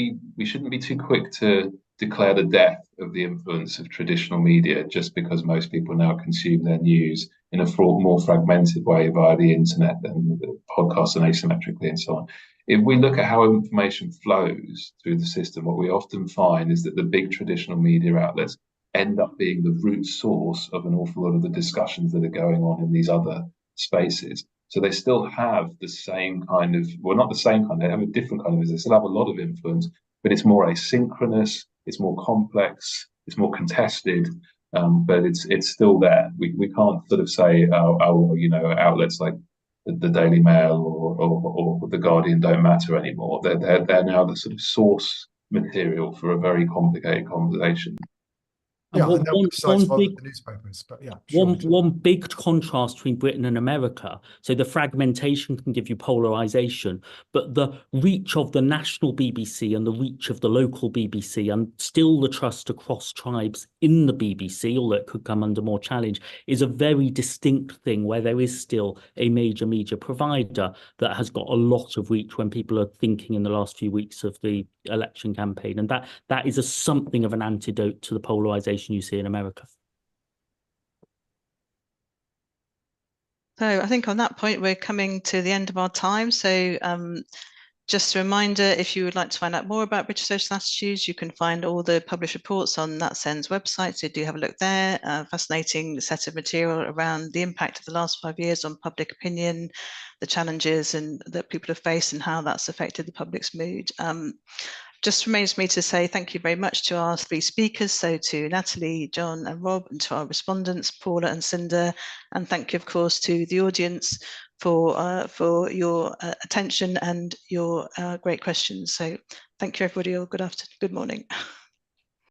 be too quick to declare the death of the influence of traditional media just because most people now consume their news in a more fragmented way via the internet and the podcasts and asymmetrically and so on. If we look at how information flows through the system, what we often find is that the big traditional media outlets end up being the root source of an awful lot of the discussions that are going on in these other spaces. So they still have the same kind of, well, not the same kind, they have a different kind of, they still have a lot of influence, but it's more asynchronous, it's more complex, it's more contested, but it's still there. We can't sort of say, outlets like the Daily Mail or the Guardian don't matter anymore. They're now the sort of source material for a very complicated conversation. Yeah, and the newspapers, but yeah. Sure. One big contrast between Britain and America. So the fragmentation can give you polarization, but the reach of the national BBC and the reach of the local BBC, and still the trust across tribes in the BBC, although it could come under more challenge, is a very distinct thing where there is still a major media provider that has got a lot of reach when people are thinking in the last few weeks of the election campaign. And that is something of an antidote to the polarization you see in America. So I think on that point, we're coming to the end of our time. So Just a reminder, if you would like to find out more about British social attitudes, you can find all the published reports on NatCen's website, so do have a look there. Fascinating set of material around the impact of the last 5 years on public opinion, the challenges that people have faced and how that's affected the public's mood. Just remains for me to say thank you very much to our 3 speakers, so to Natalie, John and Rob, and to our respondents, Paula and Cinder, and thank you of course to the audience for your attention and your great questions. So thank you everybody, or good morning.